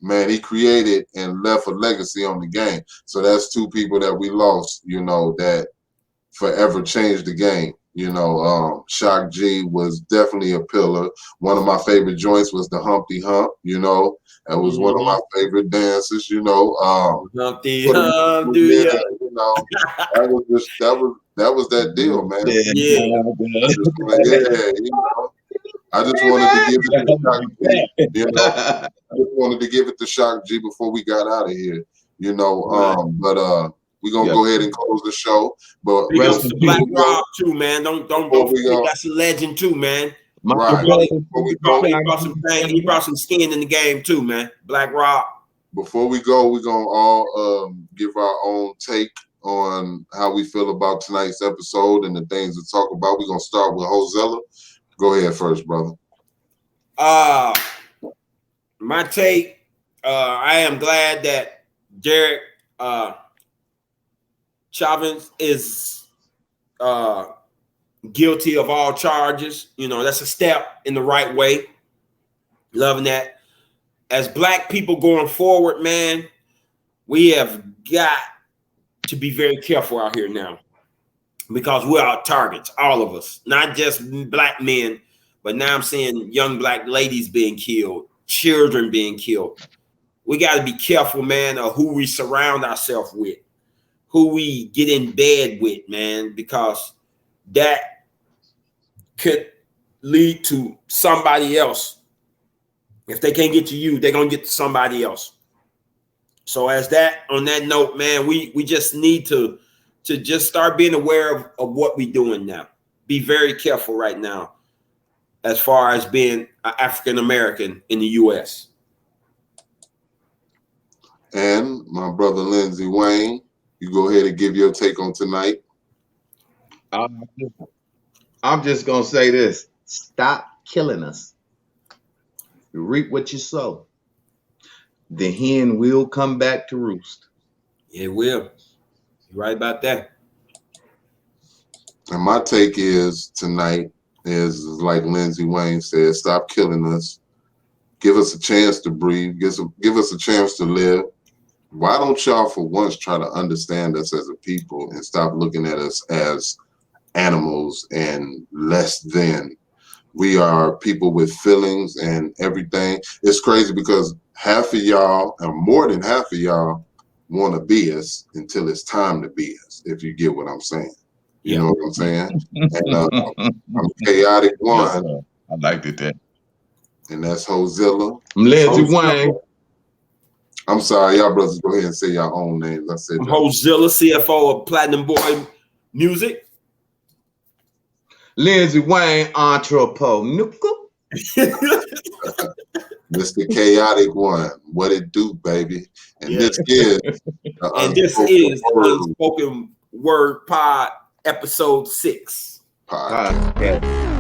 Speaker 2: he created and left a legacy on the game. So that's two people that we lost, that forever changed the game. Shock G was definitely a pillar. One of my favorite joints was the Humpty Hump, That was one of my favorite dances,
Speaker 1: Humpty Hump,
Speaker 2: that was that deal, man. I just wanted to give it to Shock G, I just wanted to give it to Shock G before we got out of here, but we're gonna go ahead and close the show. But
Speaker 1: rest in Black Rob too, man. Don't forget that's a legend too, man. He brought some skin in the game too, man. Black Rob.
Speaker 2: Before we go, we're gonna all give our own take on how we feel about tonight's episode and the things to talk about. We're gonna start with Hozella. Go ahead first, brother.
Speaker 1: My take, I am glad that Derek Chauvin is guilty of all charges. That's a step in the right way. Loving that. As Black people going forward, man, we have got to be very careful out here now because we're our targets, all of us, not just Black men, but now I'm seeing young Black ladies being killed, children being killed. We got to be careful, man, of who we surround ourselves with, who we get in bed with, man, because that could lead to somebody else. If they can't get to you, they're going to get to somebody else. So on that note, man, we just need to just start being aware of what we're doing now. Be very careful right now as far as being an African-American in the U.S.
Speaker 2: And my brother Lindsey Wayne, you go ahead and give your take on tonight.
Speaker 3: I'm just going to say this. Stop killing us. You reap what you sow. The hen will come back to roost.
Speaker 1: It will. You're right about that.
Speaker 2: And my take is tonight is like Lindsey Wayne said, stop killing us. Give us a chance to breathe. Give us a chance to live. Why don't y'all for once try to understand us as a people and stop looking at us as animals and less than? We are people with feelings and everything. It's crazy because half of y'all, or more than half of y'all, want to be us until it's time to be us, if you get what I'm saying. You know what I'm saying? And I'm Chaotic One.
Speaker 3: I liked it that.
Speaker 2: And that's Hozella.
Speaker 3: I'm Lindsey Wayne.
Speaker 2: I'm sorry, y'all brothers go ahead and say your own names. I said
Speaker 1: Hozella, CFO of Platinum Boy Music.
Speaker 3: Lindsey Wayne, entrepreneur.
Speaker 2: Mr. Chaotic One, what it do, baby? And this is
Speaker 1: Unspoken Word Pod episode 6.
Speaker 2: Podcast.